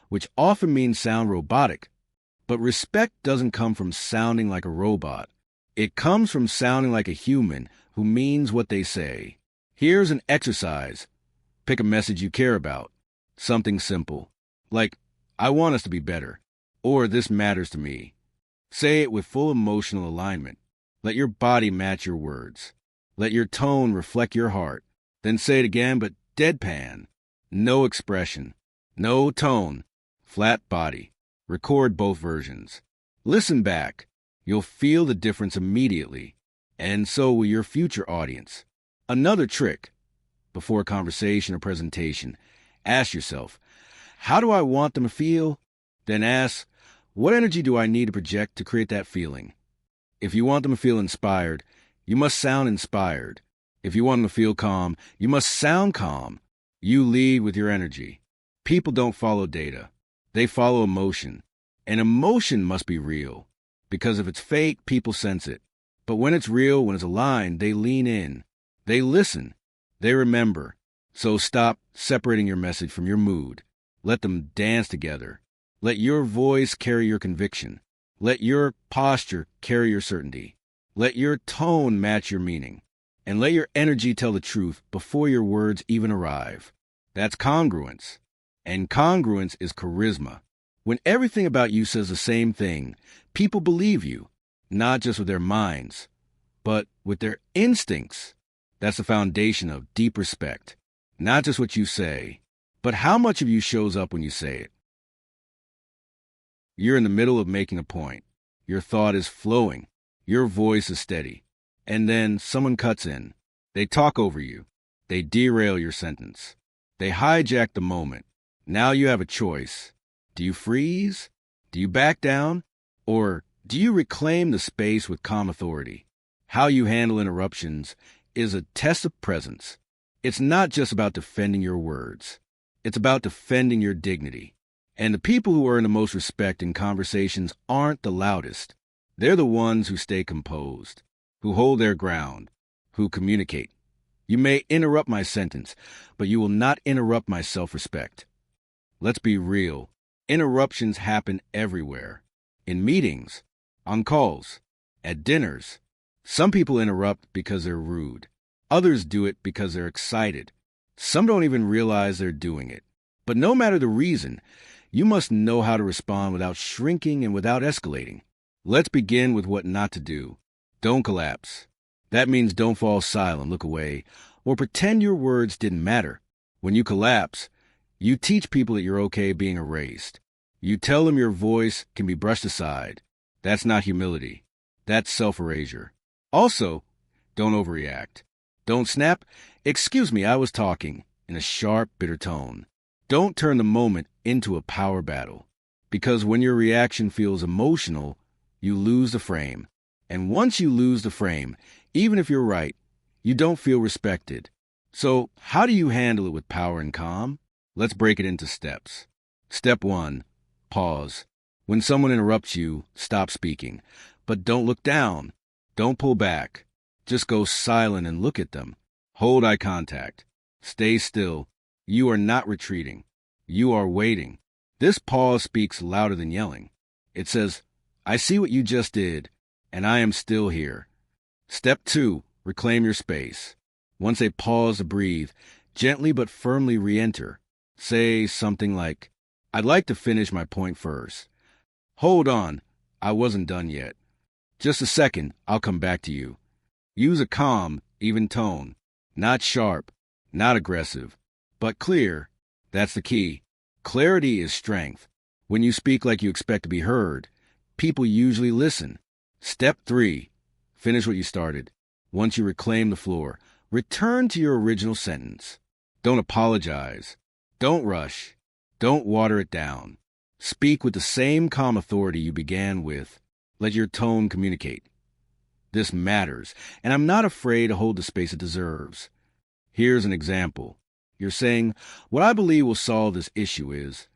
Speaker 1: which often means sound robotic. But respect doesn't come from sounding like a robot. It comes from sounding like a human who means what they say. Here's an exercise. Pick a message you care about. Something simple, like, "I want us to be better," or "This matters to me." Say it with full emotional alignment. Let your body match your words. Let your tone reflect your heart. Then say it again, but deadpan. No expression. No tone. Flat body. Record both versions. Listen back. You'll feel the difference immediately. And so will your future audience. Another trick. Before a conversation or presentation, ask yourself, how do I want them to feel? Then ask, what energy do I need to project to create that feeling? If you want them to feel inspired, you must sound inspired. If you want them to feel calm, you must sound calm. You lead with your energy. People don't follow data. They follow emotion. And emotion must be real. Because if it's fake, people sense it. But when it's real, when it's aligned, they lean in. They listen. They remember. So stop separating your message from your mood. Let them dance together. Let your voice carry your conviction. Let your posture carry your certainty. Let your tone match your meaning. And let your energy tell the truth before your words even arrive. That's congruence. And congruence is charisma. When everything about you says the same thing, people believe you, not just with their minds, but with their instincts. That's the foundation of deep respect. Not just what you say, but how much of you shows up when you say it. You're in the middle of making a point. Your thought is flowing. Your voice is steady. And then someone cuts in. They talk over you. They derail your sentence. They hijack the moment. Now you have a choice. Do you freeze? Do you back down? Or do you reclaim the space with calm authority? How you handle interruptions is a test of presence. It's not just about defending your words. It's about defending your dignity. And the people who earn the most respect in conversations aren't the loudest. They're the ones who stay composed, who hold their ground, who communicate. You may interrupt my sentence, but you will not interrupt my self-respect. Let's be real. Interruptions happen everywhere. In meetings, on calls, at dinners. Some people interrupt because they're rude. Others do it because they're excited. Some don't even realize they're doing it. But no matter the reason, you must know how to respond without shrinking and without escalating. Let's begin with what not to do. Don't collapse. That means don't fall silent, look away, or pretend your words didn't matter. When you collapse, you teach people that you're okay being erased. You tell them your voice can be brushed aside. That's not humility. That's self-erasure. Also, don't overreact. Don't snap, "Excuse me, I was talking," in a sharp, bitter tone. Don't turn the moment into a power battle. Because when your reaction feels emotional, you lose the frame. And once you lose the frame, even if you're right, you don't feel respected. So how do you handle it with power and calm? Let's break it into steps. Step 1, pause. When someone interrupts you, stop speaking. But don't look down. Don't pull back. Just go silent and look at them. Hold eye contact. Stay still. You are not retreating. You are waiting. This pause speaks louder than yelling. It says, "I see what you just did, and I am still here." Step 2, reclaim your space. Once they pause to breathe, gently but firmly re-enter. Say something like, "I'd like to finish my point first." "Hold on, I wasn't done yet." "Just a second, I'll come back to you." Use a calm, even tone. Not sharp, not aggressive, but clear. That's the key. Clarity is strength. When you speak like you expect to be heard, people usually listen. Step 3, finish what you started. Once you reclaim the floor, return to your original sentence. Don't apologize. Don't rush. Don't water it down. Speak with the same calm authority you began with. Let your tone communicate. This matters, and I'm not afraid to hold the space it deserves. Here's an example. You're saying, "What I believe will solve this issue is,"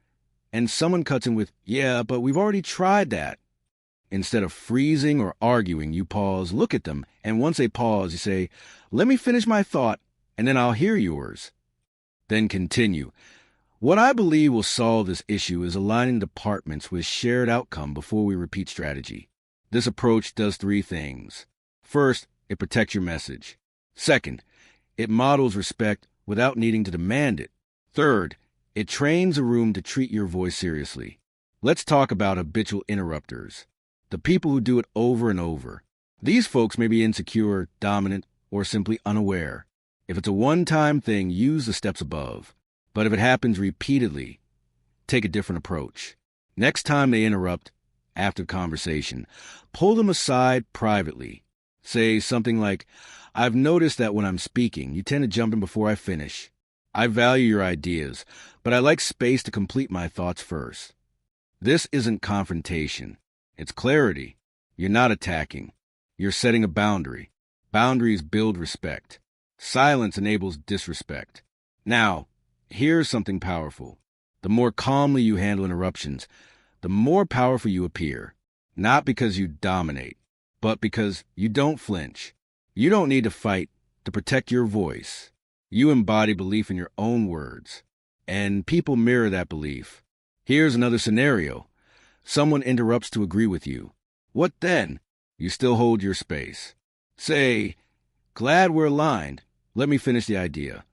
Speaker 1: and someone cuts in with, "Yeah, but we've already tried that." Instead of freezing or arguing, you pause, look at them, and once they pause, you say, "Let me finish my thought, and then I'll hear yours." Then continue. "What I believe will solve this issue is aligning departments with shared outcome before we repeat strategy. This approach does 3 things. First, it protects your message. Second, it models respect without needing to demand it. Third, it trains a room to treat your voice seriously. Let's talk about habitual interrupters. The people who do it over and over. These folks may be insecure, dominant, or simply unaware. If it's a one-time thing, use the steps above. But if it happens repeatedly, take a different approach. Next time they interrupt, after conversation, pull them aside privately. Say something like, "I've noticed that when I'm speaking, you tend to jump in before I finish. I value your ideas, but I like space to complete my thoughts first." This isn't confrontation. It's clarity. You're not attacking. You're setting a boundary. Boundaries build respect. Silence enables disrespect. Now, here's something powerful. The more calmly you handle interruptions, the more powerful you appear. Not because you dominate, but because you don't flinch. You don't need to fight to protect your voice. You embody belief in your own words, and people mirror that belief. Here's another scenario. Someone interrupts to agree with you. What then? You still hold your space. Say, "Glad we're aligned. Let me finish the idea."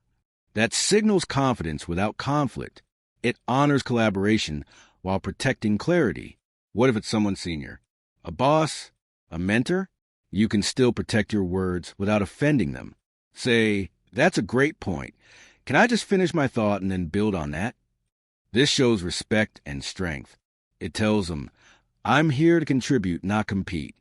Speaker 1: That signals confidence without conflict. It honors collaboration while protecting clarity. What if it's someone senior? A boss? A mentor? You can still protect your words without offending them. Say, "That's a great point. Can I just finish my thought and then build on that?" This shows respect and strength. It tells them, "I'm here to contribute, not compete."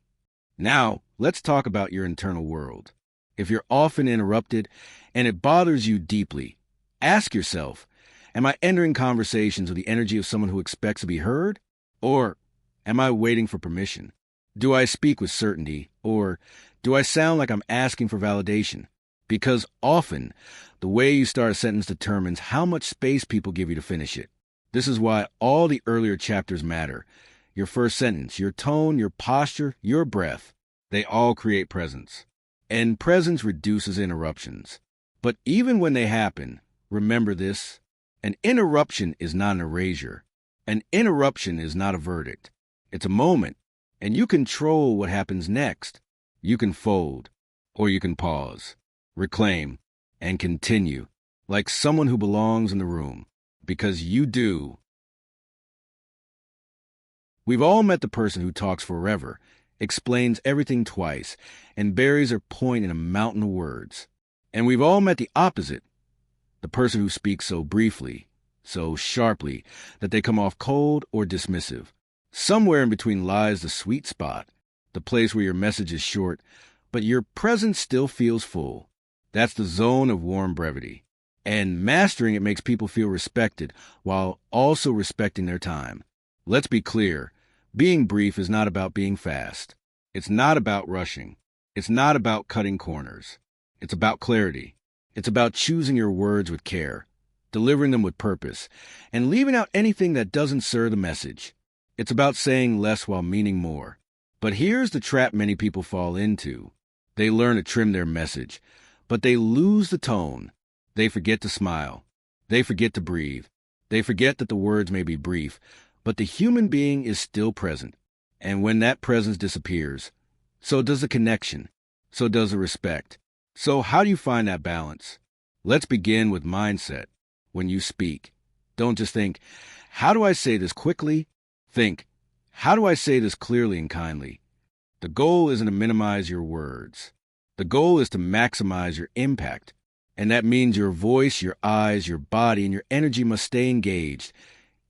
Speaker 1: Now, let's talk about your internal world. If you're often interrupted and it bothers you deeply, ask yourself, am I entering conversations with the energy of someone who expects to be heard? Or am I waiting for permission? Do I speak with certainty? Or do I sound like I'm asking for validation? Because often, the way you start a sentence determines how much space people give you to finish it. This is why all the earlier chapters matter. Your first sentence, your tone, your posture, your breath, they all create presence. And presence reduces interruptions. But even when they happen, remember this: an interruption is not an erasure. An interruption is not a verdict. It's a moment, and you control what happens next. You can fold, or you can pause, reclaim, and continue, like someone who belongs in the room, because you do. We've all met the person who talks forever, explains everything twice, and buries her point in a mountain of words. And we've all met the opposite, the person who speaks so briefly, so sharply, that they come off cold or dismissive. Somewhere in between lies the sweet spot, the place where your message is short, but your presence still feels full. That's the zone of warm brevity. And mastering it makes people feel respected while also respecting their time. Let's be clear. Being brief is not about being fast. It's not about rushing. It's not about cutting corners. It's about clarity. It's about choosing your words with care, delivering them with purpose, and leaving out anything that doesn't serve the message. It's about saying less while meaning more. But here's the trap many people fall into. They learn to trim their message, but they lose the tone. They forget to smile. They forget to breathe. They forget that the words may be brief, but the human being is still present. And when that presence disappears, so does the connection. So does the respect. So how do you find that balance? Let's begin with mindset. When you speak, don't just think, how do I say this quickly? Think, how do I say this clearly and kindly? The goal isn't to minimize your words. The goal is to maximize your impact. And that means your voice, your eyes, your body, and your energy must stay engaged,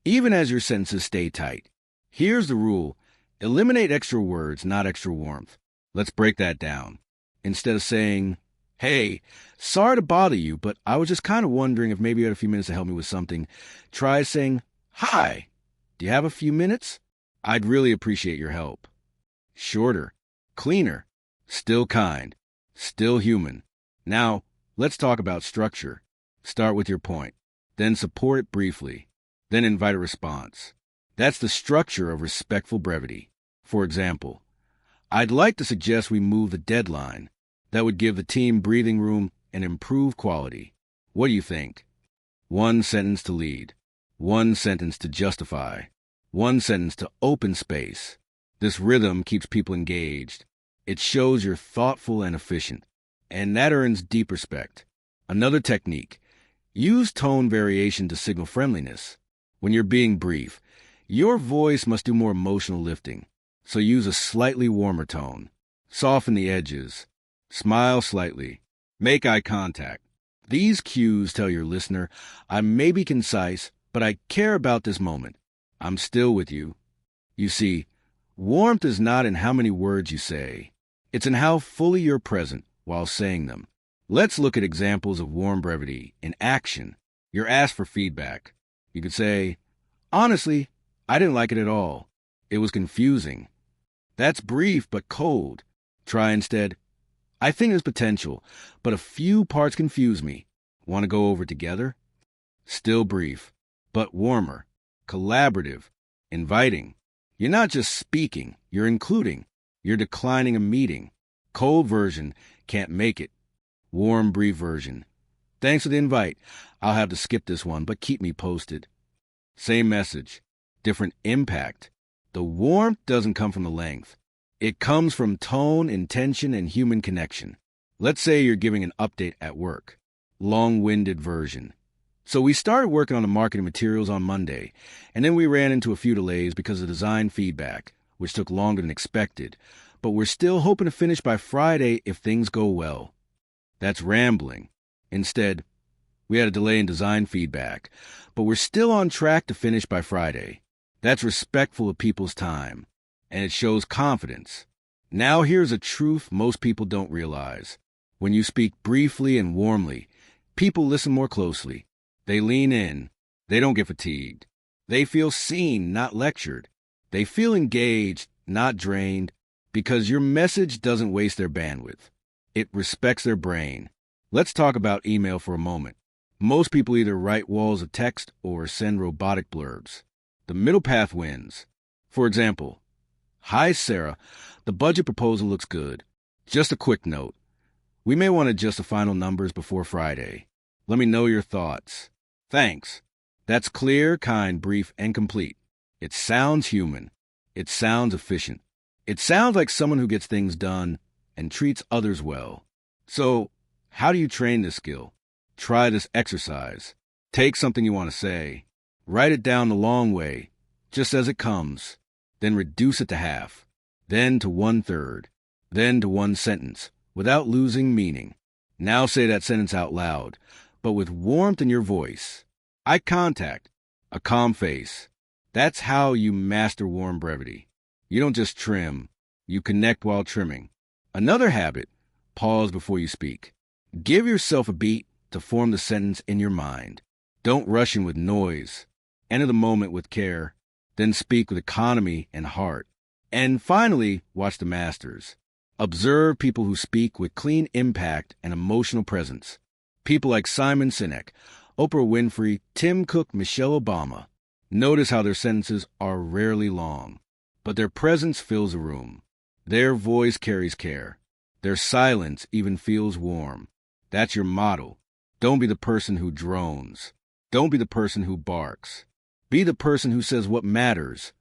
Speaker 1: even as your sentences stay tight. Here's the rule. Eliminate extra words, not extra warmth. Let's break that down. Instead of saying, hey, sorry to bother you, but I was just kind of wondering if maybe you had a few minutes to help me with something, try saying, hi, do you have a few minutes? I'd really appreciate your help. Shorter, cleaner, still kind, still human. Now, let's talk about structure. Start with your point, then support it briefly, then invite a response. That's the structure of respectful brevity. For example, I'd like to suggest we move the deadline. That would give the team breathing room and improve quality. What do you think? One sentence to lead, one sentence to justify, one sentence to open space. This rhythm keeps people engaged. It shows you're thoughtful and efficient, and that earns deep respect. Another technique, use tone variation to signal friendliness. When you're being brief, your voice must do more emotional lifting, so use a slightly warmer tone. Soften the edges. Smile slightly. Make eye contact. These cues tell your listener, I may be concise, but I care about this moment. I'm still with you. You see, warmth is not in how many words you say. It's in how fully you're present while saying them. Let's look at examples of warm brevity in action. You're asked for feedback. You could say, honestly, I didn't like it at all. It was confusing. That's brief but cold. Try instead, I think there's potential, but a few parts confuse me. Want to go over together? Still brief, but warmer, collaborative, inviting. You're not just speaking, you're including. You're declining a meeting. Cold version, can't make it. Warm, brief version. Thanks for the invite. I'll have to skip this one, but keep me posted. Same message, different impact. The warmth doesn't come from the length. It comes from tone, intention, and human connection. Let's say you're giving an update at work. Long-winded version. So we started working on the marketing materials on Monday, and then we ran into a few delays because of design feedback, which took longer than expected. But we're still hoping to finish by Friday if things go well. That's rambling. Instead, we had a delay in design feedback, but we're still on track to finish by Friday. That's respectful of people's time. And it shows confidence. Now here's a truth most people don't realize. When you speak briefly and warmly, people listen more closely. They lean in. They don't get fatigued. They feel seen, not lectured. They feel engaged, not drained, because your message doesn't waste their bandwidth. It respects their brain. Let's talk about email for a moment. Most people either write walls of text or send robotic blurbs. The middle path wins. For example, "Hi, Sarah. The budget proposal looks good. Just a quick note. We may want to adjust the final numbers before Friday. Let me know your thoughts. Thanks." That's clear, kind, brief, and complete. It sounds human. It sounds efficient. It sounds like someone who gets things done and treats others well. So, how do you train this skill? Try this exercise. Take something you want to say. Write it down the long way, just as it comes. Then reduce it to half. Then to 1/3. Then to one sentence, without losing meaning. Now say that sentence out loud, but with warmth in your voice. Eye contact, a calm face. That's how you master warm brevity. You don't just trim, you connect while trimming. Another habit, pause before you speak. Give yourself a beat to form the sentence in your mind. Don't rush in with noise. Enter the moment with care, then speak with economy and heart. And finally, watch the masters. Observe people who speak with clean impact and emotional presence. People like Simon Sinek, Oprah Winfrey, Tim Cook, Michelle Obama. Notice how their sentences are rarely long, but their presence fills a room. Their voice carries care. Their silence even feels warm. That's your motto. Don't be the person who drones. Don't be the person who barks. Be the person who says what matters,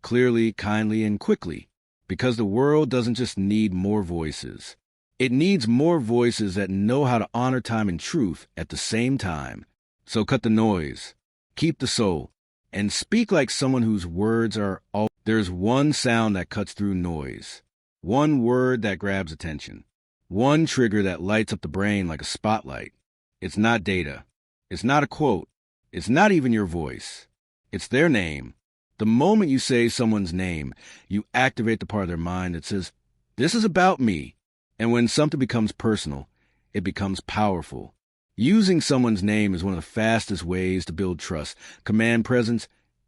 Speaker 1: clearly, kindly, and quickly, because the world doesn't just need more voices. It needs more voices that know how to honor time and truth at the same time. So cut the noise, keep the soul, and speak like someone whose words are all. There's one sound that cuts through noise, one word that grabs attention, one trigger that lights up the brain like a spotlight. It's not data. It's not a quote. It's not even your voice. It's their name. The moment you say someone's name, you activate the part of their mind that says, "This is about me." And when something becomes personal, it becomes powerful. Using someone's name is one of the fastest ways to build trust, command presence,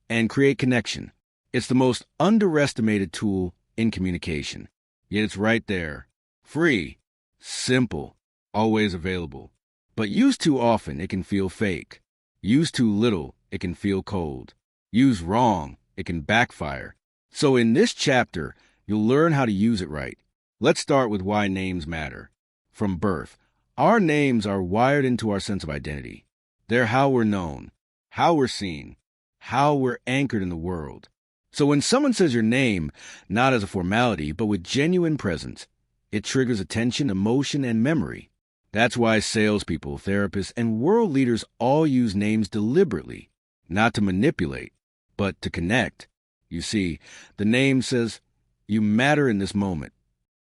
Speaker 1: and create connection. It's the most underestimated tool in communication. Yet it's right there. Free, simple, always available. But used too often, it can feel fake. Used too little, it can feel cold. Used wrong, it can backfire. So in this chapter, you'll learn how to use it right. Let's start with why names matter. From birth, our names are wired into our sense of identity. They're how we're known, how we're seen, how we're anchored in the world. So when someone says your name, not as a formality, but with genuine presence, it triggers attention, emotion, and memory. That's why salespeople, therapists, and world leaders all use names deliberately, not to manipulate, but to connect. You see, the name says, "You matter in this moment."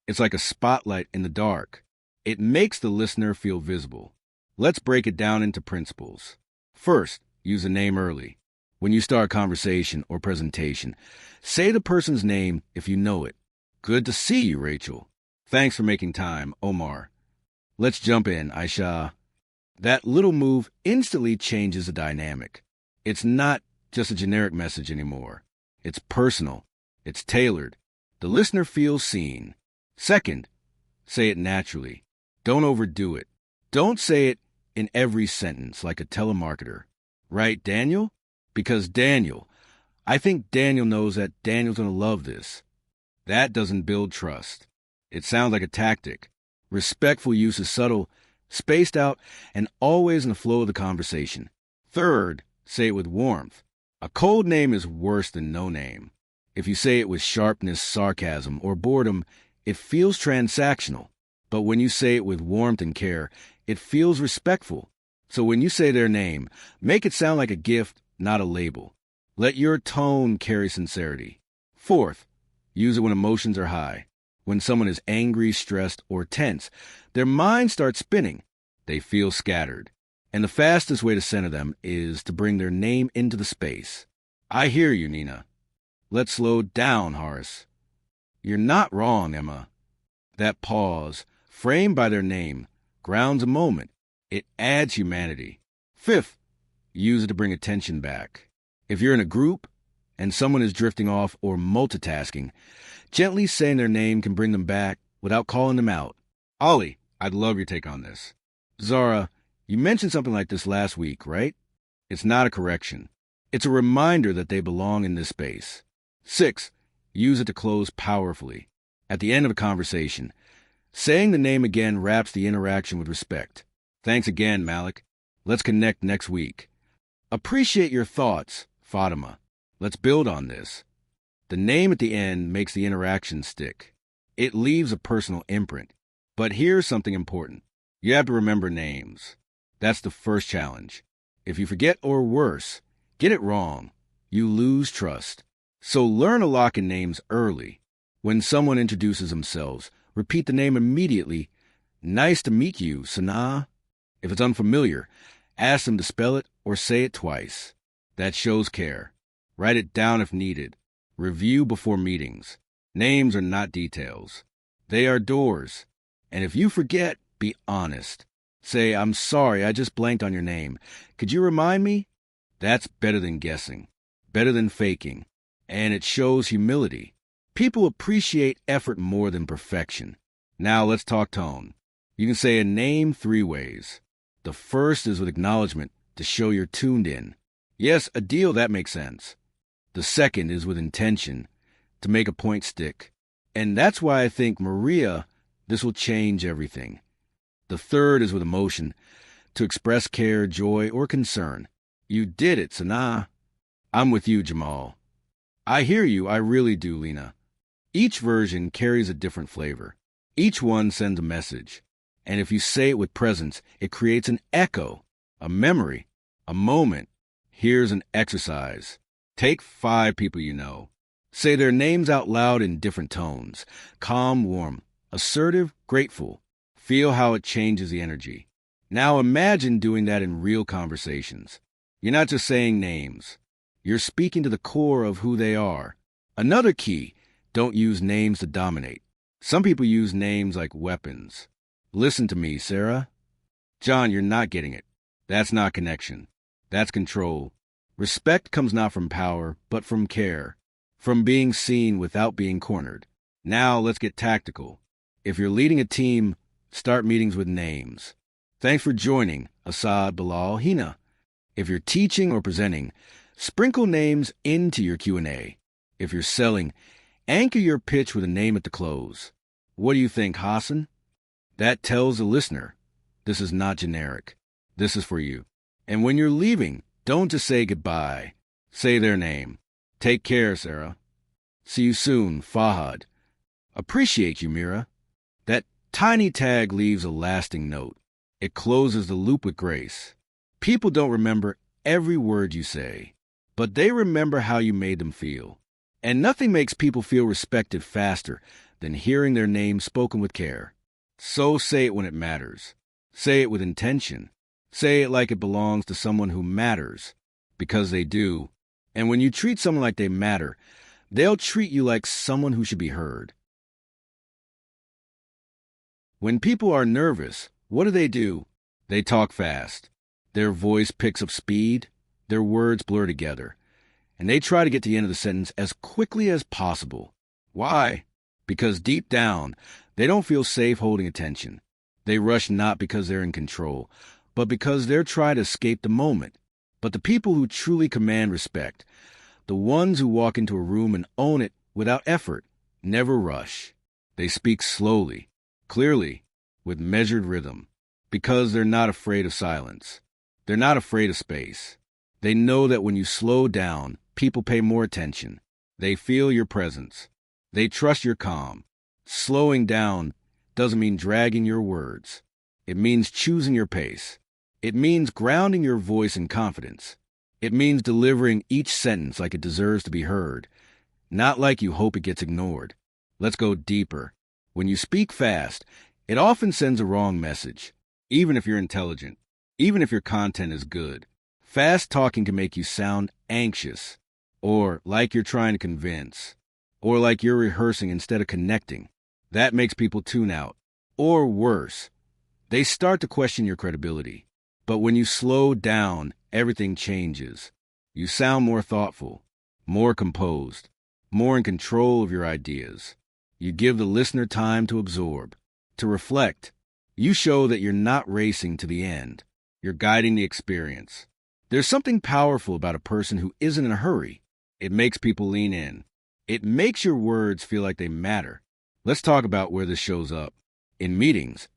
Speaker 1: It's like a spotlight in the dark. It makes the listener feel visible. Let's break it down into principles. First, use a name early. When you start a conversation or presentation, say the person's name if you know it. "Good to see you, Rachel." "Thanks for making time, Omar." "Let's jump in, Aisha." That little move instantly changes the dynamic. It's not just a generic message anymore. It's personal. It's tailored. The listener feels seen. Second, say it naturally. Don't overdo it. Don't say it in every sentence like a telemarketer. Right, Daniel? Because Daniel. I think Daniel knows that Daniel's going to love this. That doesn't build trust. It sounds like a tactic. Respectful use is subtle, spaced out, and always in the flow of the conversation. Third, say it with warmth. A cold name is worse than no name. If you say it with sharpness, sarcasm, or boredom, it feels transactional. But when you say it with warmth and care, it feels respectful. So when you say their name, make it sound like a gift, not a label. Let your tone carry sincerity. Fourth, use it when emotions are high. When someone is angry, stressed, or tense, their mind starts spinning. They feel scattered. And the fastest way to center them is to bring their name into the space. "I hear you, Nina." "Let's slow down, Horace." You're not wrong, Emma. That pause, framed by their name, grounds a moment. It adds humanity. Fifth, use it to bring attention back. If you're in a group and someone is drifting off or multitasking, gently saying their name can bring them back without calling them out. Ollie, I'd love your take on this. Zara, you mentioned something like this last week, right? It's not a correction. It's a reminder that they belong in this space. 6, use it to close powerfully. At the end of a conversation, saying the name again wraps the interaction with respect. Thanks again, Malik. Let's connect next week. Appreciate your thoughts, Fatima. Let's build on this. The name at the end makes the interaction stick. It leaves a personal imprint. But here's something important. You have to remember names. That's the first challenge. If you forget or worse, get it wrong, you lose trust. So learn to lock in names early. When someone introduces themselves, repeat the name immediately. Nice to meet you, Sanaa. If it's unfamiliar, ask them to spell it or say it twice. That shows care. Write it down if needed. Review before meetings. Names are not details. They are doors. And if you forget, be honest. Say, I'm sorry, I just blanked on your name. Could you remind me? That's better than guessing. Better than faking. And it shows humility. People appreciate effort more than perfection. Now let's talk tone. You can say a name 3 ways. The first is with acknowledgement to show you're tuned in. Yes, a deal, that makes sense. The second is with intention to make a point stick. And that's why I think, Maria, this will change everything. The third is with emotion to express care, joy, or concern. You did it, Sanaa. I'm with you, Jamal. I hear you, I really do, Lena. Each version carries a different flavor. Each one sends a message. And if you say it with presence, it creates an echo, a memory, a moment. Here's an exercise. Take 5 people you know. Say their names out loud in different tones. Calm, warm, assertive, grateful. Feel how it changes the energy. Now imagine doing that in real conversations. You're not just saying names. You're speaking to the core of who they are. Another key, don't use names to dominate. Some people use names like weapons. Listen to me, Sarah. John, you're not getting it. That's not connection. That's control. Respect comes not from power, but from care. From being seen without being cornered. Now let's get tactical. If you're leading a team, start meetings with names. Thanks for joining, Assad, Bilal, Hina. If you're teaching or presenting, sprinkle names into your Q&A. If you're selling, anchor your pitch with a name at the close. What do you think, Hassan? That tells the listener, this is not generic. This is for you. And when you're leaving, don't just say goodbye. Say their name. Take care, Sarah. See you soon, Fahad. Appreciate you, Mira. That tiny tag leaves a lasting note. It closes the loop with grace. People don't remember every word you say, but they remember how you made them feel. And nothing makes people feel respected faster than hearing their name spoken with care. So say it when it matters. Say it with intention. Say it like it belongs to someone who matters, because they do. And when you treat someone like they matter, they'll treat you like someone who should be heard. When people are nervous, what do? They talk fast. Their voice picks up speed. Their words blur together. And they try to get to the end of the sentence as quickly as possible. Why? Because deep down, they don't feel safe holding attention. They rush not because they're in control, but because they're trying to escape the moment. But the people who truly command respect, the ones who walk into a room and own it without effort, never rush. They speak slowly, clearly, with measured rhythm, because they're not afraid of silence. They're not afraid of space. They know that when you slow down, people pay more attention. They feel your presence. They trust your calm. Slowing down doesn't mean dragging your words. It means choosing your pace. It means grounding your voice in confidence. It means delivering each sentence like it deserves to be heard, not like you hope it gets ignored. Let's go deeper. When you speak fast, it often sends a wrong message, even if you're intelligent, even if your content is good. Fast talking can make you sound anxious or like you're trying to convince. or like you're rehearsing instead of connecting. That makes people tune out. Or worse, they start to question your credibility. But when you slow down, everything changes. You sound more thoughtful, more composed, more in control of your ideas. You give the listener time to absorb, to reflect. You show that you're not racing to the end. You're guiding the experience. There's something powerful about a person who isn't in a hurry. It makes people lean in. It makes your words feel like they matter. Let's talk about where this shows up. In meetings,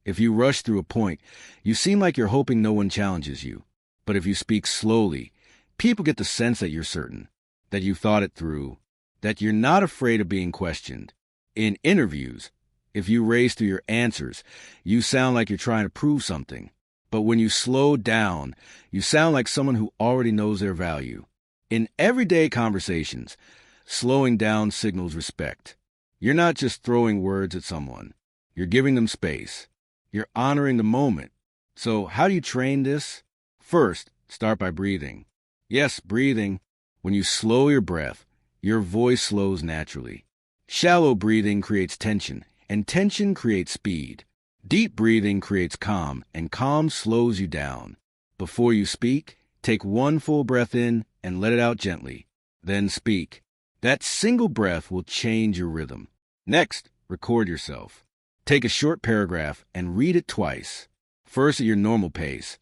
Speaker 1: if you rush through a point, you seem like you're hoping no one challenges you. But if you speak slowly, people get the sense that you're certain, that you've thought it through, that you're not afraid of being questioned. In interviews, if you race through your answers, you sound like you're trying to prove something. But when you slow down, you sound like someone who already knows their value. In everyday conversations, slowing down signals respect. You're not just throwing words at someone. You're giving them space. You're honoring the moment. So how do you train this? First, start by breathing. Yes, breathing. When you slow your breath, your voice slows naturally. Shallow breathing creates tension, and tension creates speed. Deep breathing creates calm, and calm slows you down. Before you speak, take one full breath in and let it out gently. Then speak. That single breath will change your rhythm. Next, record yourself. Take a short paragraph and read it twice. First at your normal pace,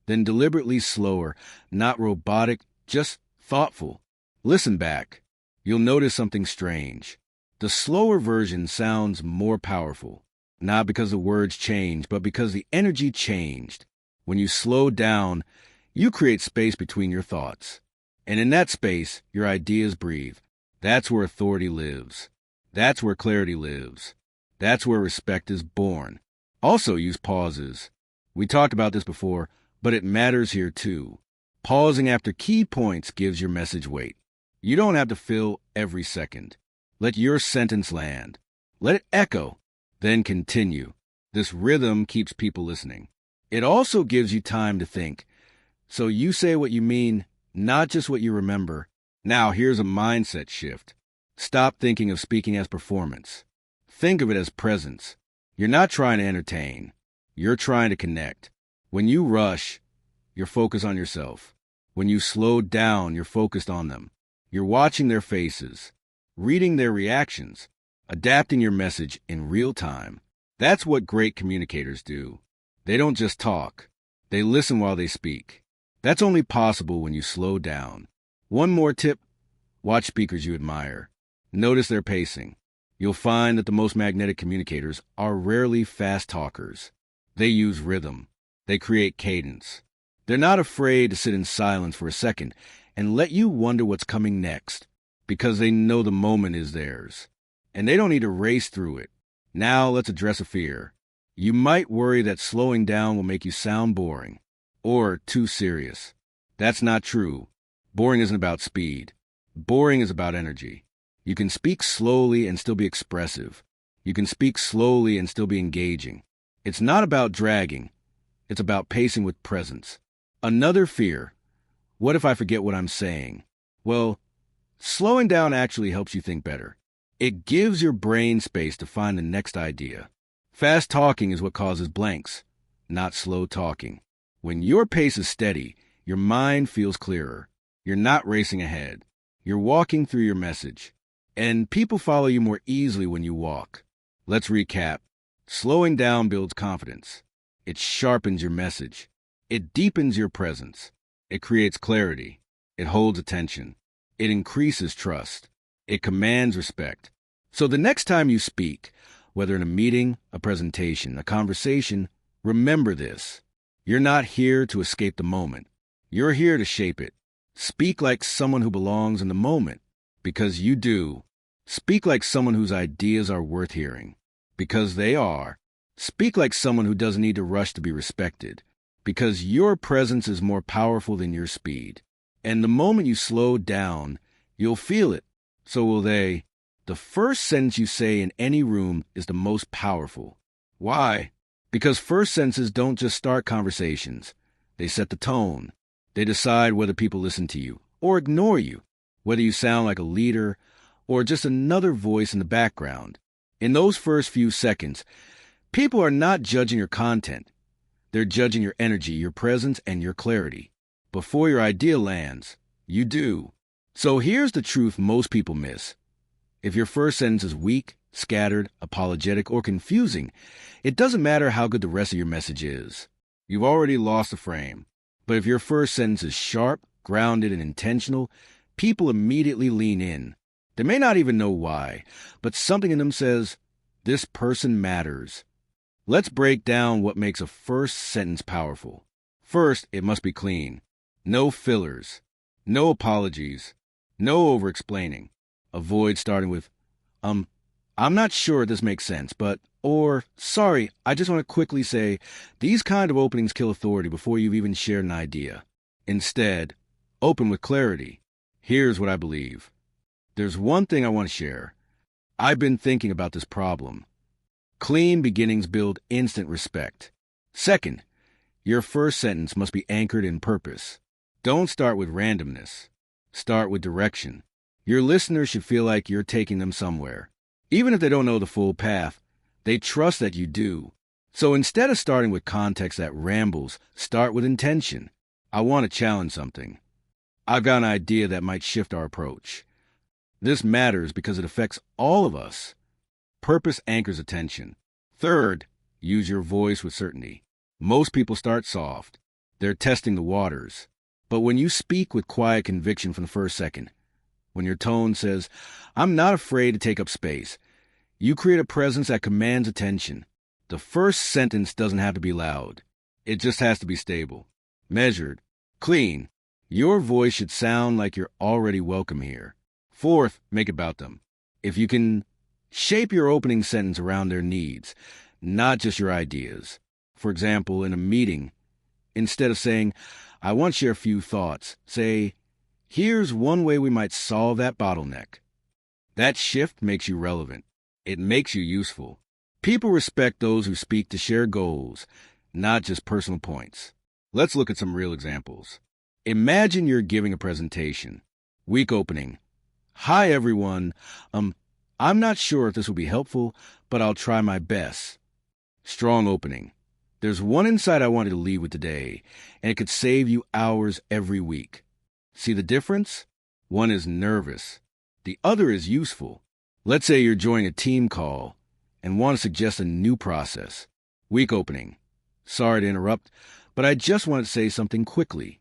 Speaker 1: then deliberately slower, not robotic, just thoughtful. Listen back. You'll notice something strange. The slower version sounds more powerful, not because the words changed, but because the energy changed. When you slow down, you create space between your thoughts. And in that space, your ideas breathe. That's where authority lives. That's where clarity lives. That's where respect is born. Also use pauses. We talked about this before, but it matters here too. Pausing after key points gives your message weight. You don't have to fill every second. Let your sentence land. Let it echo. Then continue. This rhythm keeps people listening. It also gives you time to think. So you say what you mean, not just what you remember. Now here's a mindset shift. Stop thinking of speaking as performance. Think of it as presence. You're not trying to entertain. You're trying to connect. When you rush, you're focused on yourself. When you slow down, you're focused on them. You're watching their faces, reading their reactions, adapting your message in real time. That's what great communicators do. They don't just talk. They listen while they speak. That's only possible when you slow down. One more tip: watch speakers you admire. Notice their pacing. You'll find that the most magnetic communicators are rarely fast talkers. They use rhythm. They create cadence. They're not afraid to sit in silence for a second and let you wonder what's coming next, because they know the moment is theirs. And they don't need to race through it. Now let's address a fear. You might worry that slowing down will make you sound boring or too serious. That's not true. Boring isn't about speed. Boring is about energy. You can speak slowly and still be expressive. You can speak slowly and still be engaging. It's not about dragging. It's about pacing with presence. Another fear: what if I forget what I'm saying? Well, slowing down actually helps you think better. It gives your brain space to find the next idea. Fast talking is what causes blanks, not slow talking. When your pace is steady, your mind feels clearer. You're not racing ahead. You're walking through your message. And people follow you more easily when you walk. Let's recap. Slowing down builds confidence. It sharpens your message. It deepens your presence. It creates clarity. It holds attention. It increases trust. It commands respect. So the next time you speak, whether in a meeting, a presentation, a conversation, remember this. You're not here to escape the moment. You're here to shape it. Speak like someone who belongs in the moment, because you do. Speak like someone whose ideas are worth hearing, because they are. Speak like someone who doesn't need to rush to be respected, because your presence is more powerful than your speed. And the moment you slow down, you'll feel it. So will they. The first sentence you say in any room is the most powerful. Why? Because first sentences don't just start conversations. They set the tone. They decide whether people listen to you or ignore you, whether you sound like a leader or just another voice in the background. In those first few seconds, people are not judging your content. They're judging your energy, your presence, and your clarity. Before your idea lands, you do. So here's the truth most people miss. If your first sentence is weak, scattered, apologetic, or confusing, it doesn't matter how good the rest of your message is. You've already lost the frame. But if your first sentence is sharp, grounded, and intentional, people immediately lean in. They may not even know why, but something in them says, this person matters. Let's break down what makes a first sentence powerful. First, it must be clean. No fillers. No apologies. No over-explaining. Avoid starting with, I'm not sure this makes sense, but, or, sorry, I just want to quickly say, these kind of openings kill authority before you've even shared an idea. Instead, open with clarity. Here's what I believe. There's one thing I want to share. I've been thinking about this problem. Clean beginnings build instant respect. Second, your first sentence must be anchored in purpose. Don't start with randomness. Start with direction. Your listeners should feel like you're taking them somewhere. Even if they don't know the full path, they trust that you do. So instead of starting with context that rambles, start with intention. I want to challenge something. I've got an idea that might shift our approach. This matters because it affects all of us. Purpose anchors attention. Third, use your voice with certainty. Most people start soft. They're testing the waters. But when you speak with quiet conviction from the first second, when your tone says, I'm not afraid to take up space, you create a presence that commands attention. The first sentence doesn't have to be loud. It just has to be stable, measured, clean. Your voice should sound like you're already welcome here. Fourth, make it about them. If you can shape your opening sentence around their needs, not just your ideas. For example, in a meeting, instead of saying, I want to share a few thoughts, say, here's one way we might solve that bottleneck. That shift makes you relevant. It makes you useful. People respect those who speak to share goals, not just personal points. Let's look at some real examples. Imagine you're giving a presentation. Week opening. Hi, everyone. I'm not sure if this will be helpful, but I'll try my best. Strong opening. There's one insight I wanted to leave with today, and it could save you hours every week. See the difference? One is nervous. The other is useful. Let's say you're joining a team call and want to suggest a new process. Week opening. Sorry to interrupt, but I just want to say something quickly.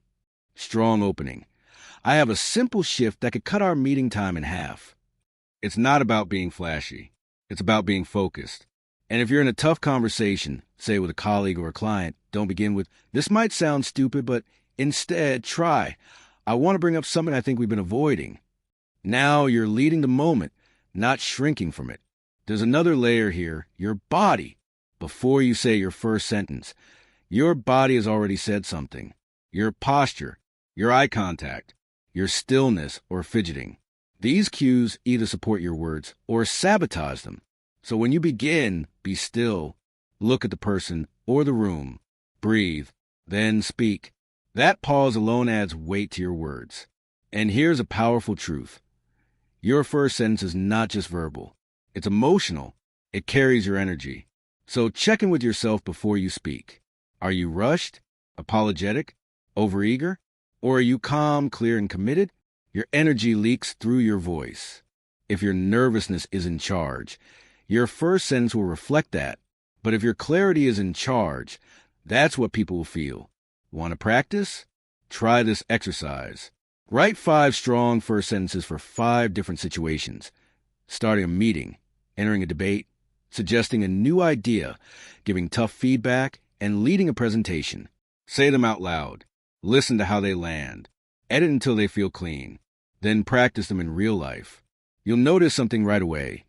Speaker 1: Strong opening. I have a simple shift that could cut our meeting time in half. It's not about being flashy. It's about being focused. And if you're in a tough conversation, say with a colleague or a client, don't begin with, this might sound stupid, but instead try, I want to bring up something I think we've been avoiding. Now you're leading the moment, not shrinking from it. There's another layer here, your body. Before you say your first sentence, your body has already said something. Your posture, your eye contact, your stillness or fidgeting. These cues either support your words or sabotage them. So when you begin, be still, look at the person or the room, breathe, then speak. That pause alone adds weight to your words. And here's a powerful truth. Your first sentence is not just verbal. It's emotional. It carries your energy. So check in with yourself before you speak. Are you rushed, apologetic, overeager? Or are you calm, clear, and committed? Your energy leaks through your voice. If your nervousness is in charge, your first sentence will reflect that. But if your clarity is in charge, that's what people will feel. Want to practice? Try this exercise. Write 5 strong first sentences for 5 different situations. Starting a meeting, entering a debate, suggesting a new idea, giving tough feedback, and leading a presentation. Say them out loud. Listen to how they land. Edit until they feel clean. Then practice them in real life. You'll notice something right away.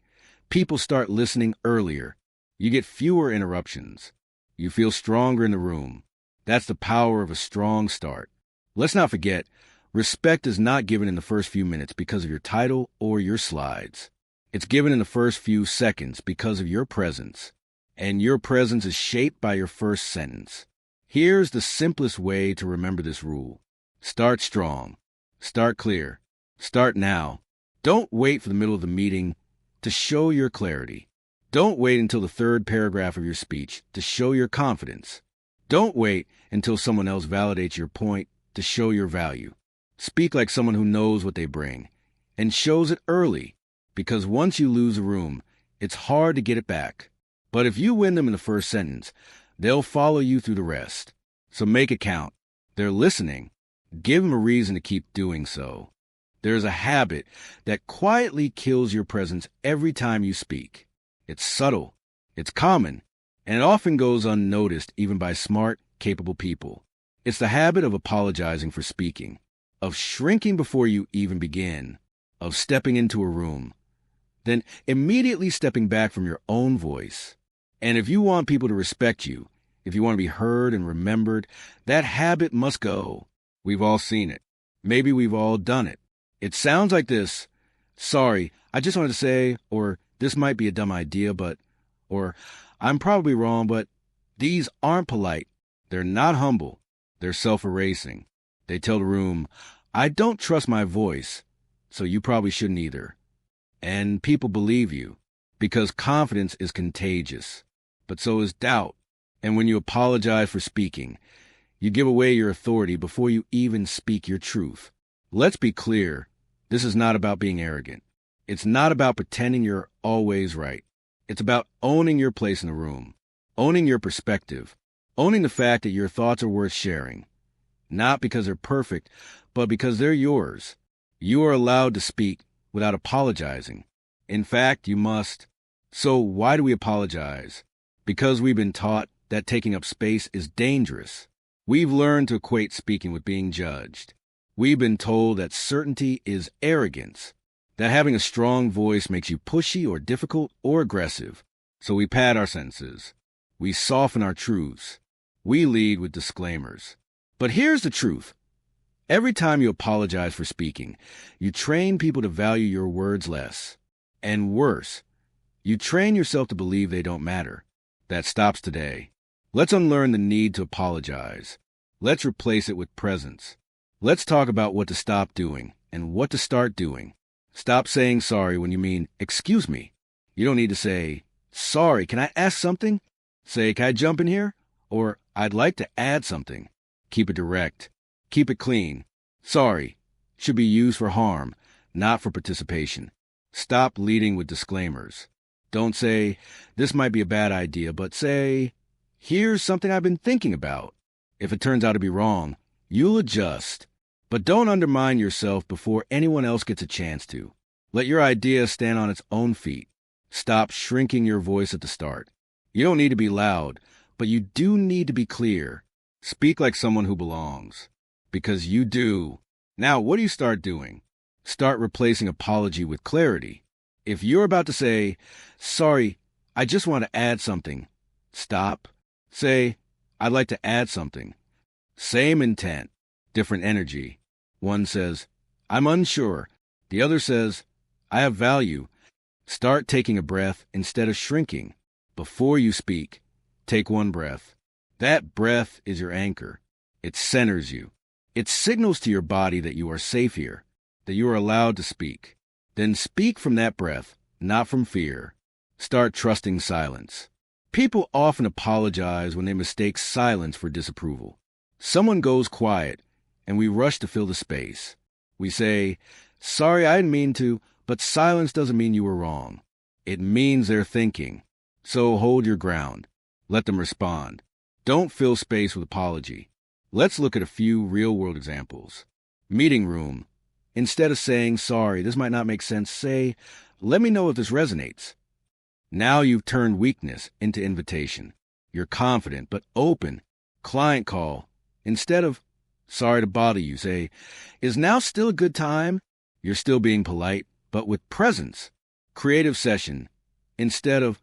Speaker 1: People start listening earlier. You get fewer interruptions. You feel stronger in the room. That's the power of a strong start. Let's not forget, respect is not given in the first few minutes because of your title or your slides. It's given in the first few seconds because of your presence. And your presence is shaped by your first sentence. Here's the simplest way to remember this rule. Start strong. Start clear. Start now. Don't wait for the middle of the meeting to show your clarity. Don't wait until the third paragraph of your speech to show your confidence. Don't wait until someone else validates your point to show your value. Speak like someone who knows what they bring and shows it early, because once you lose a room, it's hard to get it back. But if you win them in the first sentence, they'll follow you through the rest. So make it count. They're listening. Give them a reason to keep doing so. There's a habit that quietly kills your presence every time you speak. It's subtle, it's common, and it often goes unnoticed even by smart, capable people. It's the habit of apologizing for speaking, of shrinking before you even begin, of stepping into a room, then immediately stepping back from your own voice. And if you want people to respect you, if you want to be heard and remembered, that habit must go. We've all seen it. Maybe we've all done it. It sounds like this: sorry, I just wanted to say, or this might be a dumb idea, but, or I'm probably wrong, but these aren't polite. They're not humble. They're self-erasing. They tell the room, I don't trust my voice, so you probably shouldn't either. And people believe you, because confidence is contagious, but so is doubt. And when you apologize for speaking, you give away your authority before you even speak your truth. Let's be clear. This is not about being arrogant. It's not about pretending you're always right. It's about owning your place in the room, owning your perspective, owning the fact that your thoughts are worth sharing. Not because they're perfect, but because they're yours. You are allowed to speak without apologizing. In fact, you must. So why do we apologize? Because we've been taught that taking up space is dangerous. We've learned to equate speaking with being judged. We've been told that certainty is arrogance, that having a strong voice makes you pushy or difficult or aggressive. So we pad our sentences. We soften our truths. We lead with disclaimers. But here's the truth. Every time you apologize for speaking, you train people to value your words less. And worse, you train yourself to believe they don't matter. That stops today. Let's unlearn the need to apologize. Let's replace it with presence. Let's talk about what to stop doing and what to start doing. Stop saying sorry when you mean, excuse me. You don't need to say, sorry, can I ask something? Say, can I jump in here? Or, I'd like to add something. Keep it direct. Keep it clean. Sorry should be used for harm, not for participation. Stop leading with disclaimers. Don't say, this might be a bad idea, but say, here's something I've been thinking about. If it turns out to be wrong, you'll adjust. But don't undermine yourself before anyone else gets a chance to. Let your idea stand on its own feet. Stop shrinking your voice at the start. You don't need to be loud, but you do need to be clear. Speak like someone who belongs. Because you do. Now, what do you start doing? Start replacing apology with clarity. If you're about to say, sorry, I just want to add something, stop. Say, I'd like to add something. Same intent, different energy. One says, I'm unsure. The other says, I have value. Start taking a breath instead of shrinking. Before you speak, take one breath. That breath is your anchor. It centers you. It signals to your body that you are safe here, that you are allowed to speak. Then speak from that breath, not from fear. Start trusting silence. People often apologize when they mistake silence for disapproval. Someone goes quiet, and we rush to fill the space. We say, sorry, I didn't mean to, but silence doesn't mean you were wrong. It means they're thinking. So hold your ground. Let them respond. Don't fill space with apology. Let's look at a few real-world examples. Meeting room. Instead of saying, sorry, this might not make sense, say, let me know if this resonates. Now you've turned weakness into invitation. You're confident but open. Client call. Instead of, sorry to bother you, say, is now still a good time? You're still being polite, but with presence. Creative session. Instead of,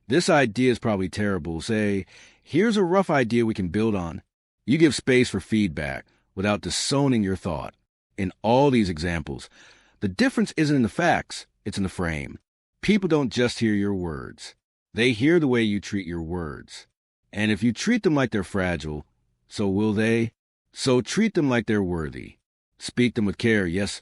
Speaker 1: this idea is probably terrible, say, here's a rough idea we can build on. You give space for feedback without disowning your thought. In all these examples, the difference isn't in the facts, it's in the frame. People don't just hear your words. They hear the way you treat your words. And if you treat them like they're fragile, so will they. So treat them like they're worthy. Speak them with care, yes,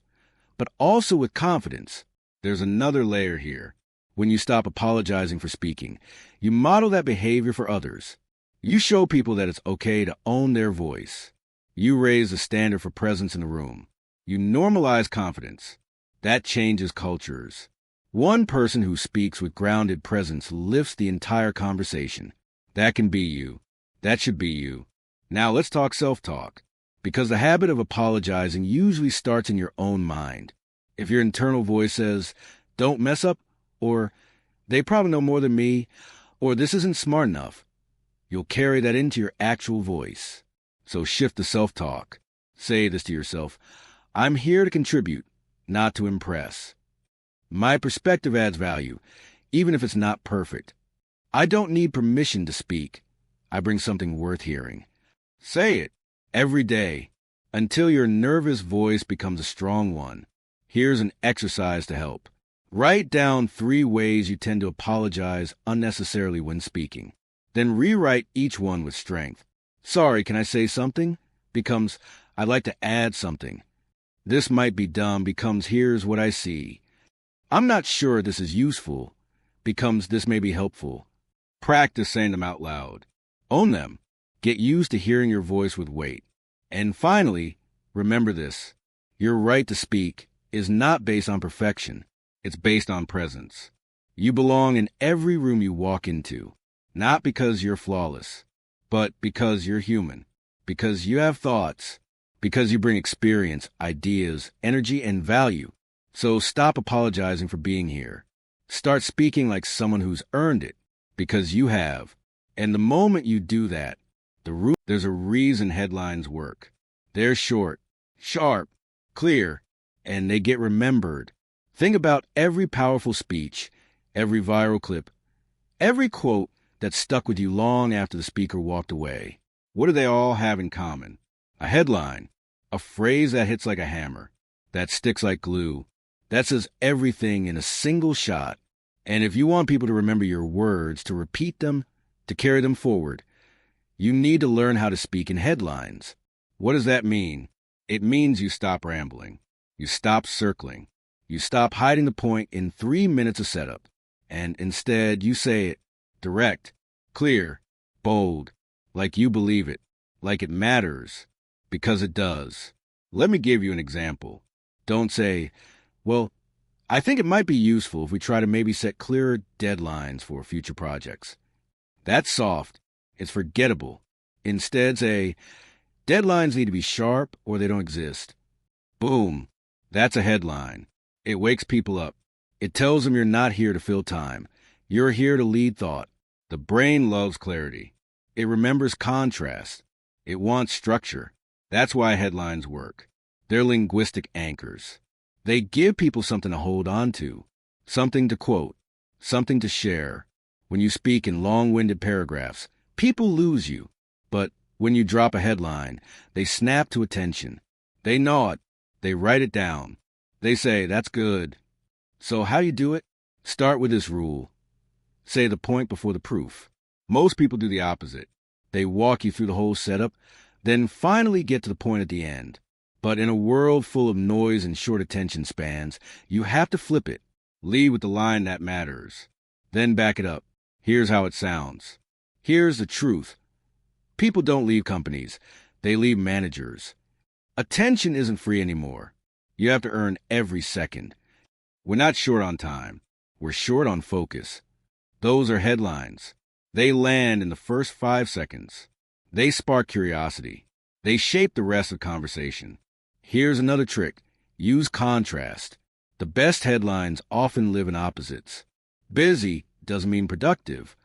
Speaker 1: but also with confidence. There's another layer here. When you stop apologizing for speaking, you model that behavior for others. You show people that it's okay to own their voice. You raise the standard for presence in the room. You normalize confidence. That changes cultures. One person who speaks with grounded presence lifts the entire conversation. That can be you. That should be you. Now let's talk self-talk. Because the habit of apologizing usually starts in your own mind. If your internal voice says, "Don't mess up," or "They probably know more than me," or "This isn't smart enough," you'll carry that into your actual voice. So shift the self-talk. Say this to yourself: "I'm here to contribute, not to impress. My perspective adds value, even if it's not perfect. I don't need permission to speak. I bring something worth hearing." Say it every day until your nervous voice becomes a strong one. Here's an exercise to help. Write down 3 ways you tend to apologize unnecessarily when speaking. Then rewrite each one with strength. "Sorry, can I say something?" becomes "I'd like to add something." "This might be dumb" becomes "Here's what I see." "I'm not sure this is useful" becomes "This may be helpful." Practice saying them out loud. Own them. Get used to hearing your voice with weight. And finally, remember this: your right to speak is not based on perfection. It's based on presence. You belong in every room you walk into, not because you're flawless, but because you're human, because you have thoughts, because you bring experience, ideas, energy, and value. So stop apologizing for being here. Start speaking like someone who's earned it, because you have. And the moment you do that, there's a reason headlines work. They're short, sharp, clear, and they get remembered. Think about every powerful speech, every viral clip, every quote that stuck with you long after the speaker walked away. What do they all have in common? A headline, a phrase that hits like a hammer, that sticks like glue, that says everything in a single shot. And if you want people to remember your words, to repeat them, to carry them forward, you need to learn how to speak in headlines. What does that mean? It means you stop rambling. You stop circling. You stop hiding the point in 3 minutes of setup. And instead, you say it direct, clear, bold, like you believe it, like it matters, because it does. Let me give you an example. Don't say, "Well, I think it might be useful if we try to maybe set clearer deadlines for future projects." That's soft. It's forgettable. Instead, say, "Deadlines need to be sharp or they don't exist." Boom. That's a headline. It wakes people up. It tells them you're not here to fill time. You're here to lead thought. The brain loves clarity. It remembers contrast. It wants structure. That's why headlines work. They're linguistic anchors. They give people something to hold on to, something to quote, something to share. When you speak in long-winded paragraphs, people lose you. But when you drop a headline, they snap to attention. They nod. They write it down. They say, "That's good." So how you do it? Start with this rule. Say the point before the proof. Most people do the opposite. They walk you through the whole setup, then finally get to the point at the end. But in a world full of noise and short attention spans, you have to flip it. Lead with the line that matters. Then back it up. Here's how it sounds. Here's the truth. People don't leave companies. They leave managers. Attention isn't free anymore. You have to earn every second. We're not short on time. We're short on focus. Those are headlines. They land in the first 5 seconds. They spark curiosity. They shape the rest of conversation. Here's another trick. Use contrast. The best headlines often live in opposites. Busy doesn't mean productive.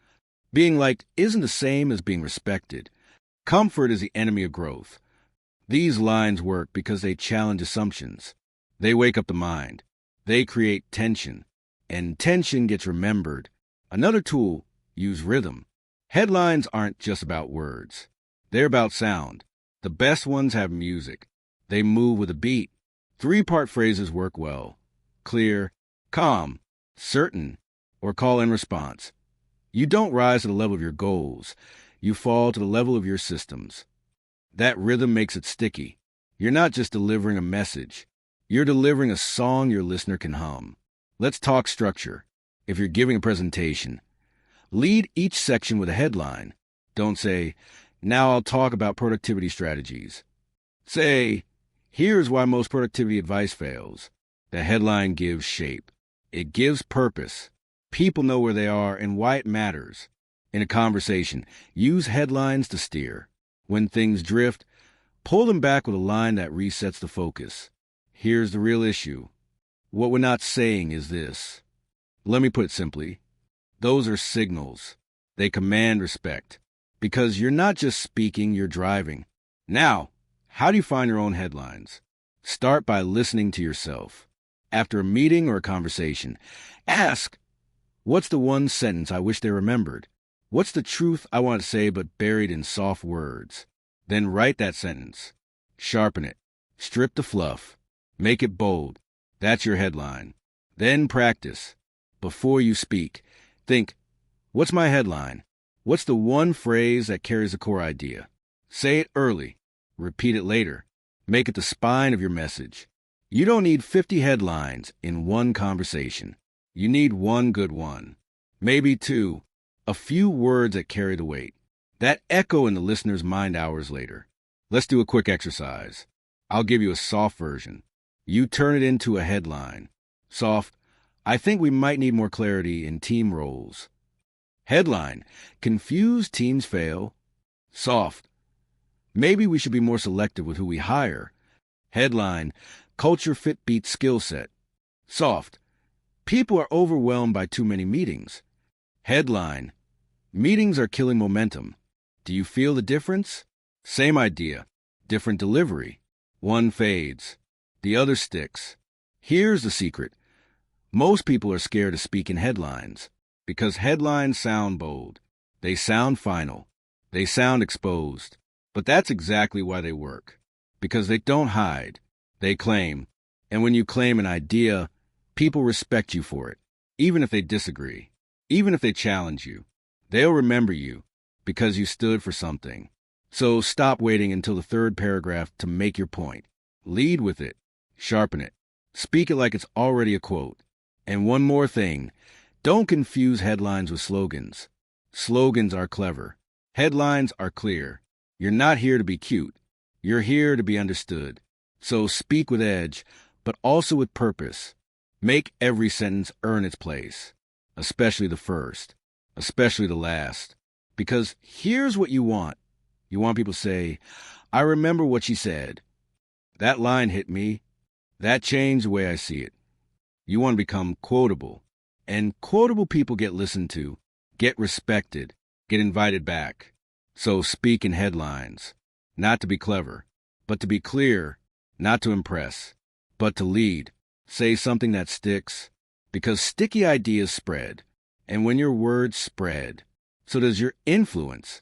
Speaker 1: Being liked isn't the same as being respected. Comfort is the enemy of growth. These lines work because they challenge assumptions. They wake up the mind. They create tension. And tension gets remembered. Another tool, use rhythm. Headlines aren't just about words. They're about sound. The best ones have music. They move with a beat. 3-part phrases work well. Clear, calm, certain, or call and response. You don't rise to the level of your goals. You fall to the level of your systems. That rhythm makes it sticky. You're not just delivering a message. You're delivering a song your listener can hum. Let's talk structure. If you're giving a presentation, lead each section with a headline. Don't say, "Now I'll talk about productivity strategies." Say, "Here's why most productivity advice fails." The headline gives shape. It gives purpose. People know where they are and why it matters. In a conversation, use headlines to steer. When things drift, pull them back with a line that resets the focus. Here's the real issue. What we're not saying is this. Let me put it simply. Those are signals. They command respect. Because you're not just speaking, you're driving. Now, how do you find your own headlines? Start by listening to yourself. After a meeting or a conversation, ask, what's the one sentence I wish they remembered? What's the truth I want to say but buried in soft words? Then write that sentence. Sharpen it. Strip the fluff. Make it bold. That's your headline. Then practice. Before you speak, think, what's my headline? What's the one phrase that carries a core idea? Say it early. Repeat it later. Make it the spine of your message. You don't need 50 headlines in one conversation. You need one good one. Maybe two. A few words that carry the weight. That echo in the listener's mind hours later. Let's do a quick exercise. I'll give you a soft version. You turn it into a headline. Soft, I think we might need more clarity in team roles. Headline, confused teams fail. Soft, maybe we should be more selective with who we hire. Headline, culture fit beats skill set. Soft, people are overwhelmed by too many meetings. Headline, meetings are killing momentum. Do you feel the difference? Same idea, different delivery. One fades, the other sticks. Here's the secret. Most people are scared to speak in headlines because headlines sound bold. They sound final. They sound exposed. But that's exactly why they work. Because they don't hide. They claim. And when you claim an idea, people respect you for it, even if they disagree, even if they challenge you. They'll remember you because you stood for something. So stop waiting until the third paragraph to make your point. Lead with it. Sharpen it. Speak it like it's already a quote. And one more thing. Don't confuse headlines with slogans. Slogans are clever. Headlines are clear. You're not here to be cute. You're here to be understood. So speak with edge, but also with purpose. Make every sentence earn its place, especially the first, especially the last. Because here's what you want. You want people to say, I remember what she said. That line hit me. That changed the way I see it. You want to become quotable. And quotable people get listened to, get respected, get invited back. So speak in headlines, not to be clever, but to be clear, not to impress, but to lead. Say something that sticks, because sticky ideas spread. And when your words spread, so does your influence.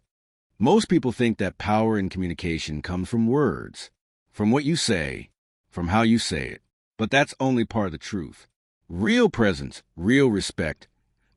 Speaker 1: Most people think that power in communication comes from words, from what you say, from how you say it. But that's only part of the truth. Real presence, real respect,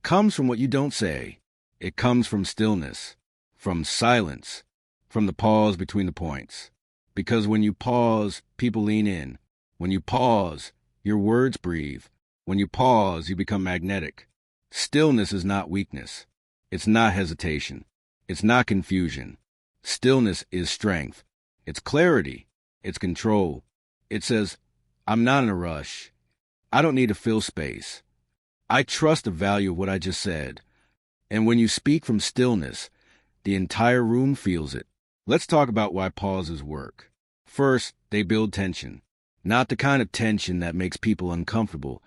Speaker 1: comes from what you don't say. It comes from stillness, from silence, from the pause between the points. Because when you pause, people lean in. When you pause, your words breathe. When you pause, you become magnetic. Stillness is not weakness. It's not hesitation. It's not confusion. Stillness is strength. It's clarity. It's control. It says, I'm not in a rush. I don't need to fill space. I trust the value of what I just said. And when you speak from stillness, the entire room feels it. Let's talk about why pauses work. First, they build tension. Not the kind of tension that makes people uncomfortable,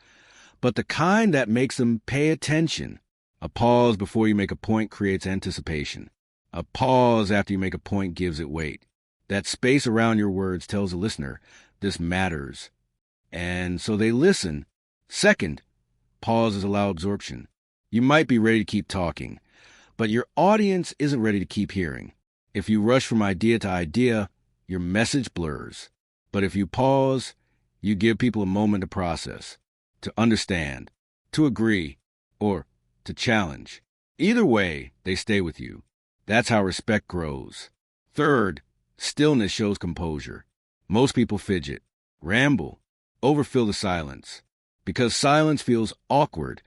Speaker 1: but the kind that makes them pay attention. A pause before you make a point creates anticipation. A pause after you make a point gives it weight. That space around your words tells the listener, this matters. And so they listen. Second, pauses allow absorption. You might be ready to keep talking, but your audience isn't ready to keep hearing. If you rush from idea to idea, your message blurs. But if you pause, you give people a moment to process, to understand, to agree, or to challenge. Either way, they stay with you. That's how respect grows. Third, stillness shows composure. Most people fidget, ramble, Overfill the silence. Because silence feels awkward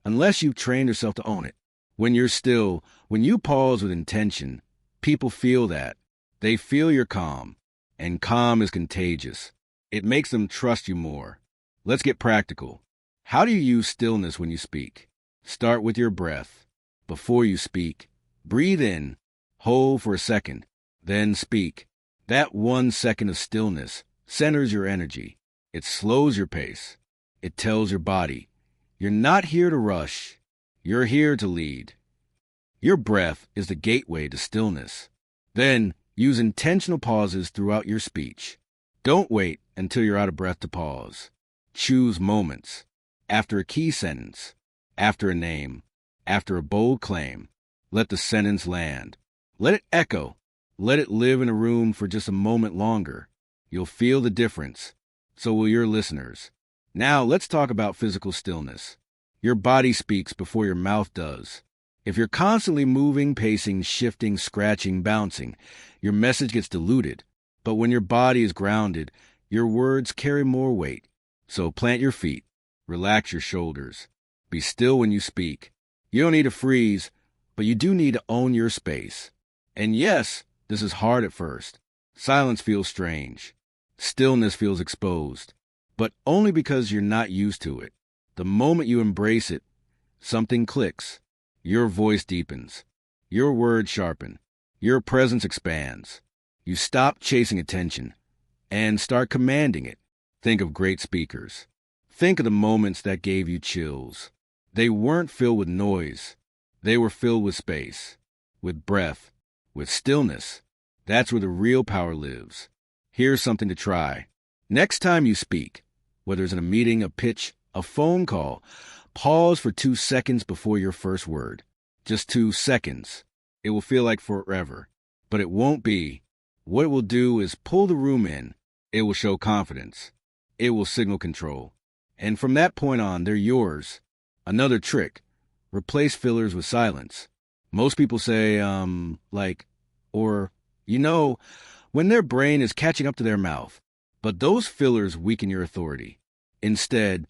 Speaker 1: unless you've trained yourself to own it. When you're still, when you pause with intention, people feel that. They feel your calm. And calm is contagious. It makes them trust you more. Let's get practical. How do you use stillness when you speak? Start with your breath. Before you speak, breathe in, hold for a second, then speak. That 1 second of stillness centers your energy. It slows your pace. It tells your body, you're not here to rush. You're here to lead. Your breath is the gateway to stillness. Then use intentional pauses throughout your speech. Don't wait until you're out of breath to pause. Choose moments. After a key sentence, after a name, after a bold claim, let the sentence land. Let it echo. Let it live in a room for just a moment longer. You'll feel the difference. So will your listeners. Now let's talk about physical stillness. Your body speaks before your mouth does. If you're constantly moving, pacing, shifting, scratching, bouncing, your message gets diluted. But when your body is grounded, your words carry more weight. So plant your feet. Relax your shoulders. Be still when you speak. You don't need to freeze, but you do need to own your space. And yes, this is hard at first. Silence feels strange. Stillness feels exposed. But only because you're not used to it. The moment you embrace it, something clicks. Your voice deepens. Your words sharpen. Your presence expands. You stop chasing attention and start commanding it. Think of great speakers. Think of the moments that gave you chills. They weren't filled with noise. They were filled with space, with breath, with stillness. That's where the real power lives. Here's something to try. Next time you speak, whether it's in a meeting, a pitch, a phone call, pause for 2 seconds before your first word. Just 2 seconds. It will feel like forever, but it won't be. What it will do is pull the room in. It will show confidence. It will signal control. And from that point on, they're yours. Another trick. Replace fillers with silence. Most people say, when their brain is catching up to their mouth. But those fillers weaken your authority. Instead,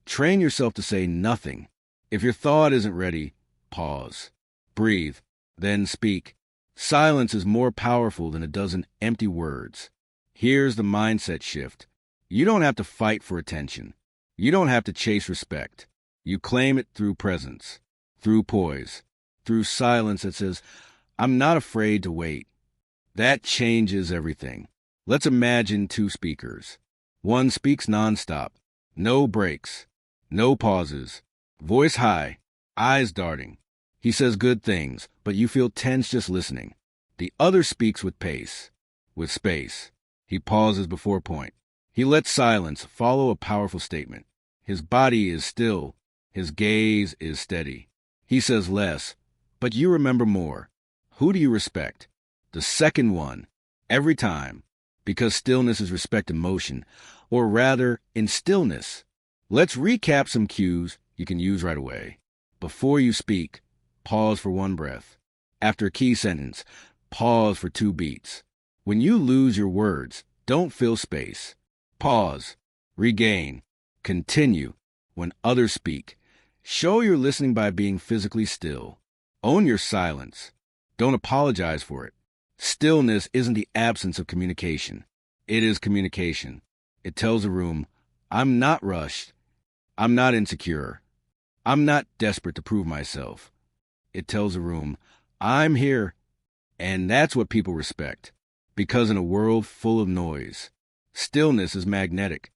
Speaker 1: train yourself to say nothing. If your thought isn't ready, pause. Breathe, then speak. Silence is more powerful than a dozen empty words. Here's the mindset shift. You don't have to fight for attention. You don't have to chase respect. You claim it through presence, through poise, through silence that says, I'm not afraid to wait. That changes everything. Let's imagine 2 speakers. One speaks nonstop. No breaks. No pauses. Voice high. Eyes darting. He says good things, but you feel tense just listening. The other speaks with pace, with space. He pauses before point. He lets silence follow a powerful statement. His body is still. His gaze is steady. He says less, but you remember more. Who do you respect? The second one. Every time. Because stillness is respect in motion, or rather, in stillness. Let's recap some cues you can use right away. Before you speak, pause for 1 breath. After a key sentence, pause for 2 beats. When you lose your words, don't fill space. Pause. Regain. Continue. When others speak, show you're listening by being physically still. Own your silence. Don't apologize for it. Stillness isn't the absence of communication. It is communication. It tells the room, I'm not rushed. I'm not insecure. I'm not desperate to prove myself. It tells the room, I'm here. And that's what people respect. Because in a world full of noise, stillness is magnetic.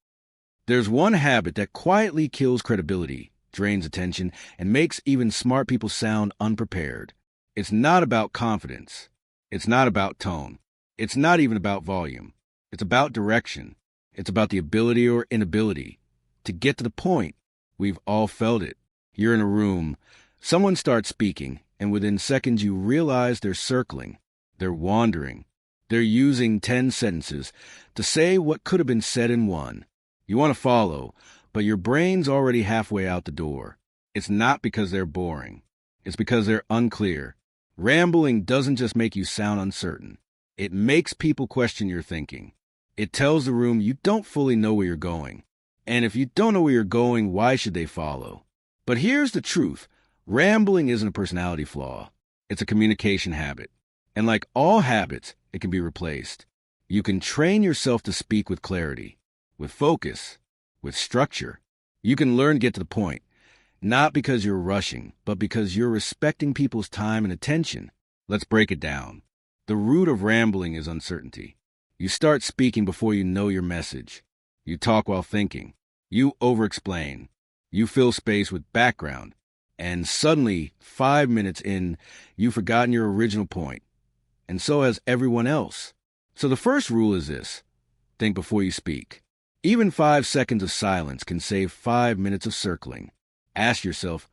Speaker 1: There's one habit that quietly kills credibility, drains attention, and makes even smart people sound unprepared. It's not about confidence. It's not about tone. It's not even about volume. It's about direction. It's about the ability or inability to get to the point. We've all felt it. You're in a room. Someone starts speaking, and within seconds you realize they're circling. They're wandering. They're using 10 sentences to say what could have been said in 1. You want to follow, but your brain's already halfway out the door. It's not because they're boring. It's because they're unclear. Rambling doesn't just make you sound uncertain. It makes people question your thinking. It tells the room you don't fully know where you're going. And if you don't know where you're going, why should they follow? But here's the truth. Rambling isn't a personality flaw. It's a communication habit. And like all habits, it can be replaced. You can train yourself to speak with clarity, with focus, with structure. You can learn to get to the point, not because you're rushing, but because you're respecting people's time and attention. Let's break it down. The root of rambling is uncertainty. You start speaking before you know your message. You talk while thinking. You over-explain. You fill space with background. And suddenly, 5 minutes in, you've forgotten your original point. And so has everyone else. So the first rule is this: think before you speak. Even 5 seconds of silence can save 5 minutes of circling. Ask yourself,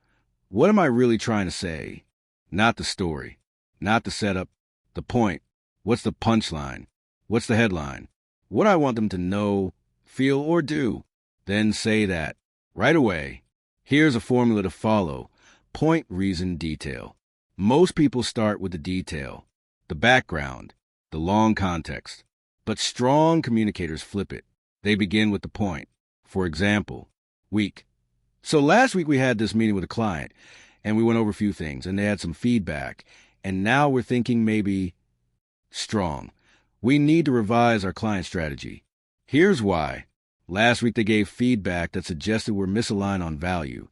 Speaker 1: what am I really trying to say? Not the story, not the setup, the point. What's the punchline? What's the headline? What I want them to know, feel, or do. Then say that right away. Here's a formula to follow: point, reason, detail. Most people start with the detail, the background, the long context. But strong communicators flip it. They begin with the point. For example, week. So last week we had this meeting with a client, and we went over a few things, and they had some feedback. And now we're thinking maybe strong. We need to revise our client strategy. Here's why. Last week they gave feedback that suggested we're misaligned on value.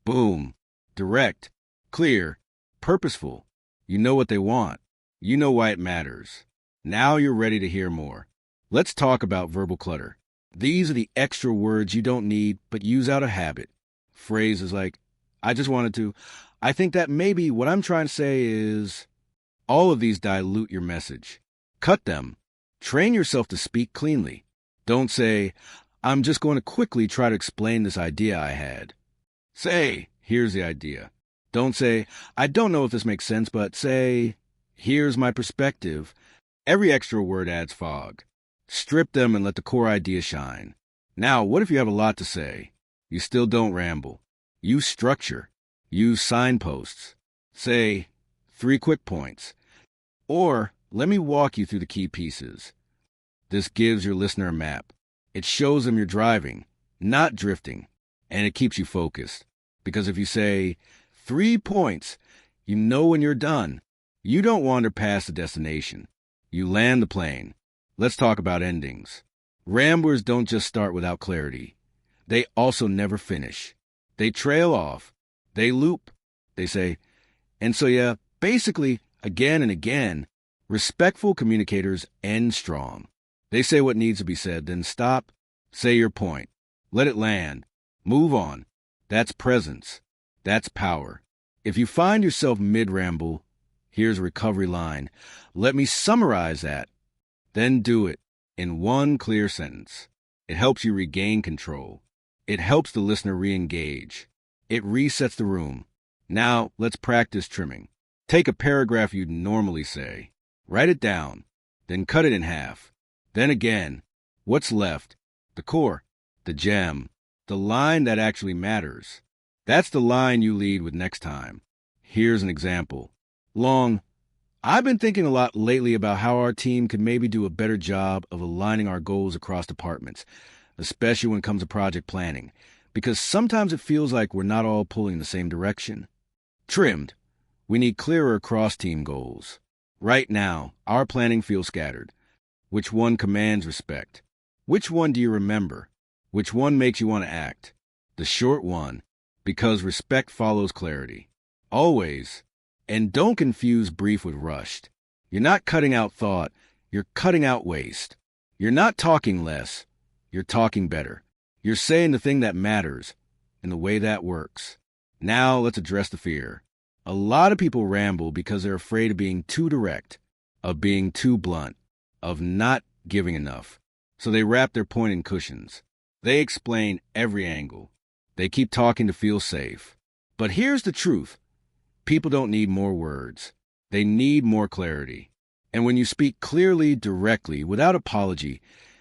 Speaker 1: Boom. Direct, clear, purposeful. You know what they want. You know why it matters. Now you're ready to hear more. Let's talk about verbal clutter. These are the extra words you don't need but use out of habit. Phrases like, I just wanted to, I think that maybe what I'm trying to say is... All of these dilute your message. Cut them. Train yourself to speak cleanly. Don't say, I'm just going to quickly try to explain this idea I had. Say, here's the idea. Don't say, I don't know if this makes sense, but say, here's my perspective. Every extra word adds fog. Strip them and let the core idea shine. Now, what if you have a lot to say? You still don't ramble. Use structure. Use signposts. Say, 3 quick points. Or, let me walk you through the key pieces. This gives your listener a map. It shows them you're driving, not drifting, and it keeps you focused. Because if you say, 3 points, you know when you're done. You don't wander past the destination. You land the plane. Let's talk about endings. Ramblers don't just start without clarity. They also never finish. They trail off. They loop. They say, and so yeah, basically, again and again, respectful communicators end strong. They say what needs to be said, then stop, say your point, let it land, move on. That's presence. That's power. If you find yourself mid-ramble, here's a recovery line. Let me summarize that. Then do it in one clear sentence. It helps you regain control. It helps the listener re-engage. It resets the room. Now, let's practice trimming. Take a paragraph you'd normally say. Write it down. Then cut it in half. Then again. What's left? The core. The gem. The line that actually matters. That's the line you lead with next time. Here's an example. Long. I've been thinking a lot lately about how our team could maybe do a better job of aligning our goals across departments, especially when it comes to project planning, because sometimes it feels like we're not all pulling in the same direction. Trimmed. We need clearer cross-team goals. Right now, our planning feels scattered. Which one commands respect? Which one do you remember? Which one makes you want to act? The short one, because respect follows clarity. Always. And don't confuse brief with rushed. You're not cutting out thought, you're cutting out waste. You're not talking less, you're talking better. You're saying the thing that matters, and the way that works. Now let's address the fear. A lot of people ramble because they're afraid of being too direct, of being too blunt, of not giving enough. So they wrap their point in cushions. They explain every angle. They keep talking to feel safe. But here's the truth. People don't need more words. They need more clarity. And when you speak clearly, directly, without apology,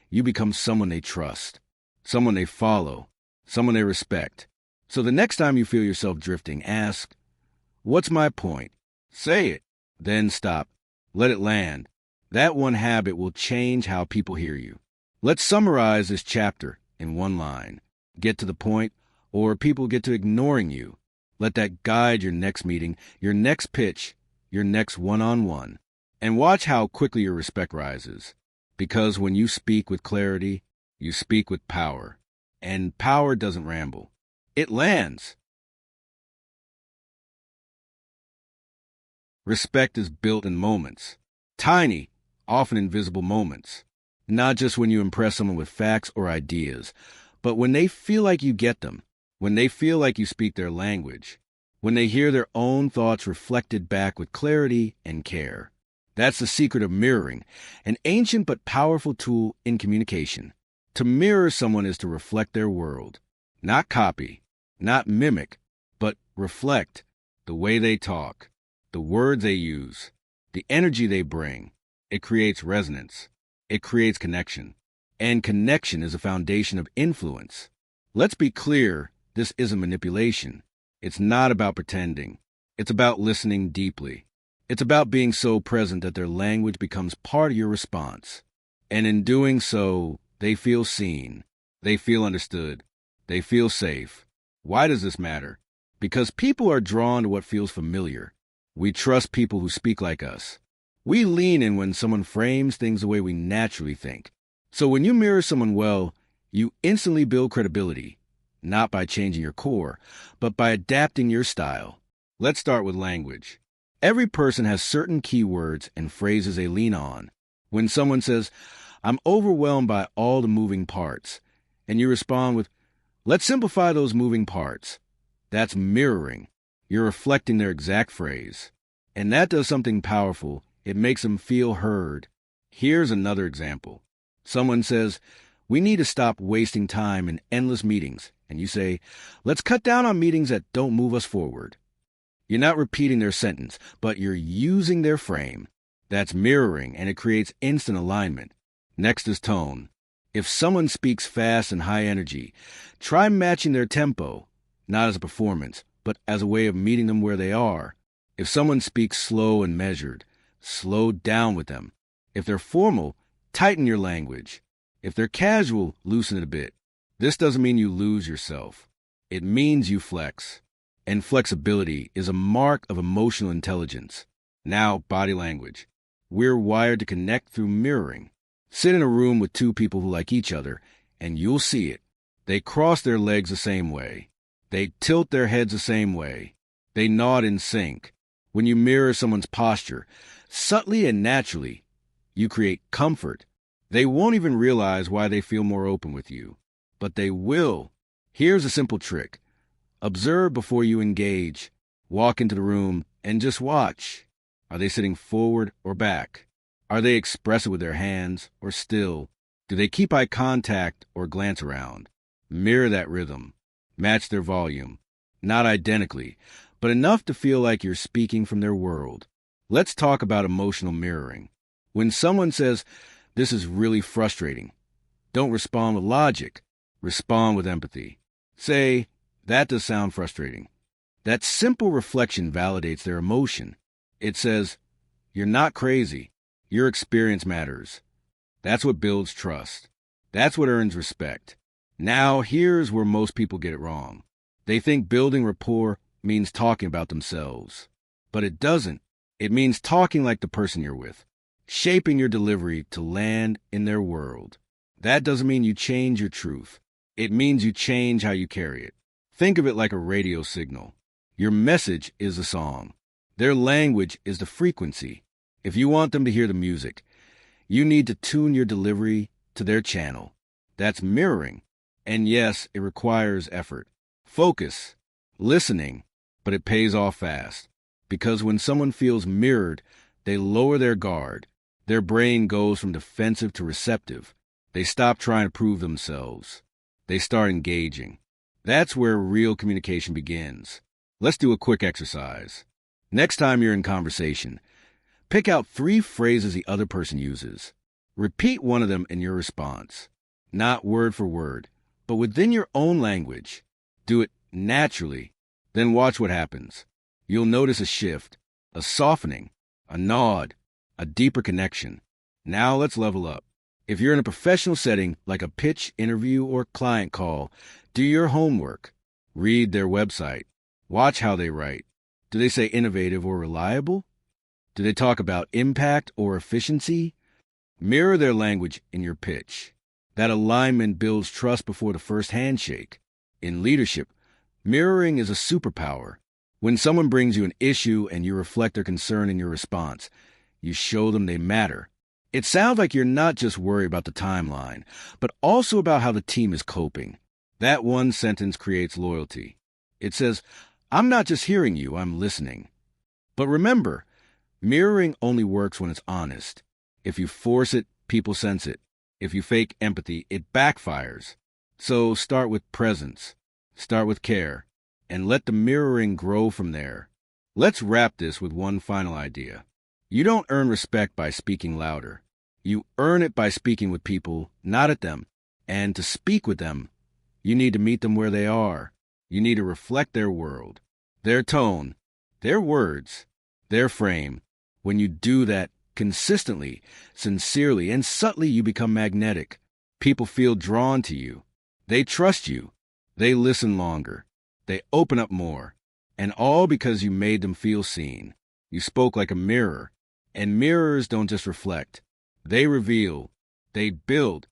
Speaker 1: you become someone they trust, someone they follow, someone they respect. So the next time you feel yourself drifting, ask, what's my point? Say it, then stop. Let it land. That one habit will change how people hear you. Let's summarize this chapter in one line. get to the point, or people get to ignoring you. Let that guide your next meeting, your next pitch, your next one-on-one. And watch how quickly your respect rises. Because when you speak with clarity, you speak with power. And power doesn't ramble. It lands. Respect is built in moments. Tiny, often invisible moments. Not just when you impress someone with facts or ideas, but when they feel like you get them, when they feel like you speak their language, when they hear their own thoughts reflected back with clarity and care. That's the secret of mirroring, an ancient but powerful tool in communication. To mirror someone is to reflect their world. Not copy, not mimic, but reflect the way they talk, the words they use, the energy they bring. It creates resonance. It creates connection. And connection is a foundation of influence. Let's be clear, this isn't manipulation. It's not about pretending. It's about listening deeply. It's about being so present that their language becomes part of your response. And in doing so, they feel seen. They feel understood. They feel safe. Why does this matter? Because people are drawn to what feels familiar. We trust people who speak like us. We lean in when someone frames things the way we naturally think. So when you mirror someone well, you instantly build credibility, not by changing your core, but by adapting your style. Let's start with language. Every person has certain keywords and phrases they lean on. When someone says, "I'm overwhelmed by all the moving parts," and you respond with, "Let's simplify those moving parts," that's mirroring. You're reflecting their exact phrase. And that does something powerful. It makes them feel heard. Here's another example. Someone says, "We need to stop wasting time in endless meetings." And you say, "Let's cut down on meetings that don't move us forward." You're not repeating their sentence, but you're using their frame. That's mirroring, and it creates instant alignment. Next is tone. If someone speaks fast and high energy, try matching their tempo, not as a performance, but as a way of meeting them where they are. If someone speaks slow and measured, slow down with them. If they're formal, tighten your language. If they're casual, loosen it a bit. This doesn't mean you lose yourself. It means you flex. And flexibility is a mark of emotional intelligence. Now, body language. We're wired to connect through mirroring. Sit in a room with two people who like each other, and you'll see it. They cross their legs the same way. They tilt their heads the same way. They nod in sync. When you mirror someone's posture, subtly and naturally, you create comfort. They won't even realize why they feel more open with you. But they will. Here's a simple trick. Observe before you engage. Walk into the room and just watch. Are they sitting forward or back? Are they expressive with their hands or still? Do they keep eye contact or glance around? Mirror that rhythm. Match their volume. Not identically, but enough to feel like you're speaking from their world. Let's talk about emotional mirroring. When someone says, "This is really frustrating," don't respond with logic. Respond with empathy. Say, "That does sound frustrating." That simple reflection validates their emotion. It says, "You're not crazy. Your experience matters." That's what builds trust. That's what earns respect. Now, here's where most people get it wrong. They think building rapport means talking about themselves. But it doesn't. It means talking like the person you're with, shaping your delivery to land in their world. That doesn't mean you change your truth. It means you change how you carry it. Think of it like a radio signal. Your message is the song. Their language is the frequency. If you want them to hear the music, you need to tune your delivery to their channel. That's mirroring. And yes, it requires effort, focus, listening, but it pays off fast. Because when someone feels mirrored, they lower their guard. Their brain goes from defensive to receptive. They stop trying to prove themselves. They start engaging. That's where real communication begins. Let's do a quick exercise. Next time you're in conversation, pick out 3 phrases the other person uses. Repeat one of them in your response. Not word for word, but within your own language. Do it naturally. Then watch what happens. You'll notice a shift, a softening, a nod, a deeper connection. Now let's level up. If you're in a professional setting, like a pitch, interview, or client call, do your homework. Read their website. Watch how they write. Do they say innovative or reliable? Do they talk about impact or efficiency? Mirror their language in your pitch. That alignment builds trust before the first handshake. In leadership, mirroring is a superpower. When someone brings you an issue and you reflect their concern in your response, you show them they matter. It sounds like you're not just worried about the timeline, but also about how the team is coping. That one sentence creates loyalty. It says, I'm not just hearing you, I'm listening. But remember, mirroring only works when it's honest. If you force it, people sense it. If you fake empathy, it backfires. So start with presence. Start with care. And let the mirroring grow from there. Let's wrap this with one final idea. You don't earn respect by speaking louder. You earn it by speaking with people, not at them. And to speak with them, you need to meet them where they are. You need to reflect their world, their tone, their words, their frame. When you do that consistently, sincerely, and subtly, you become magnetic. People feel drawn to you. They trust you. They listen longer. They open up more. And all because you made them feel seen. You spoke like a mirror. And mirrors don't just reflect. They reveal. They build.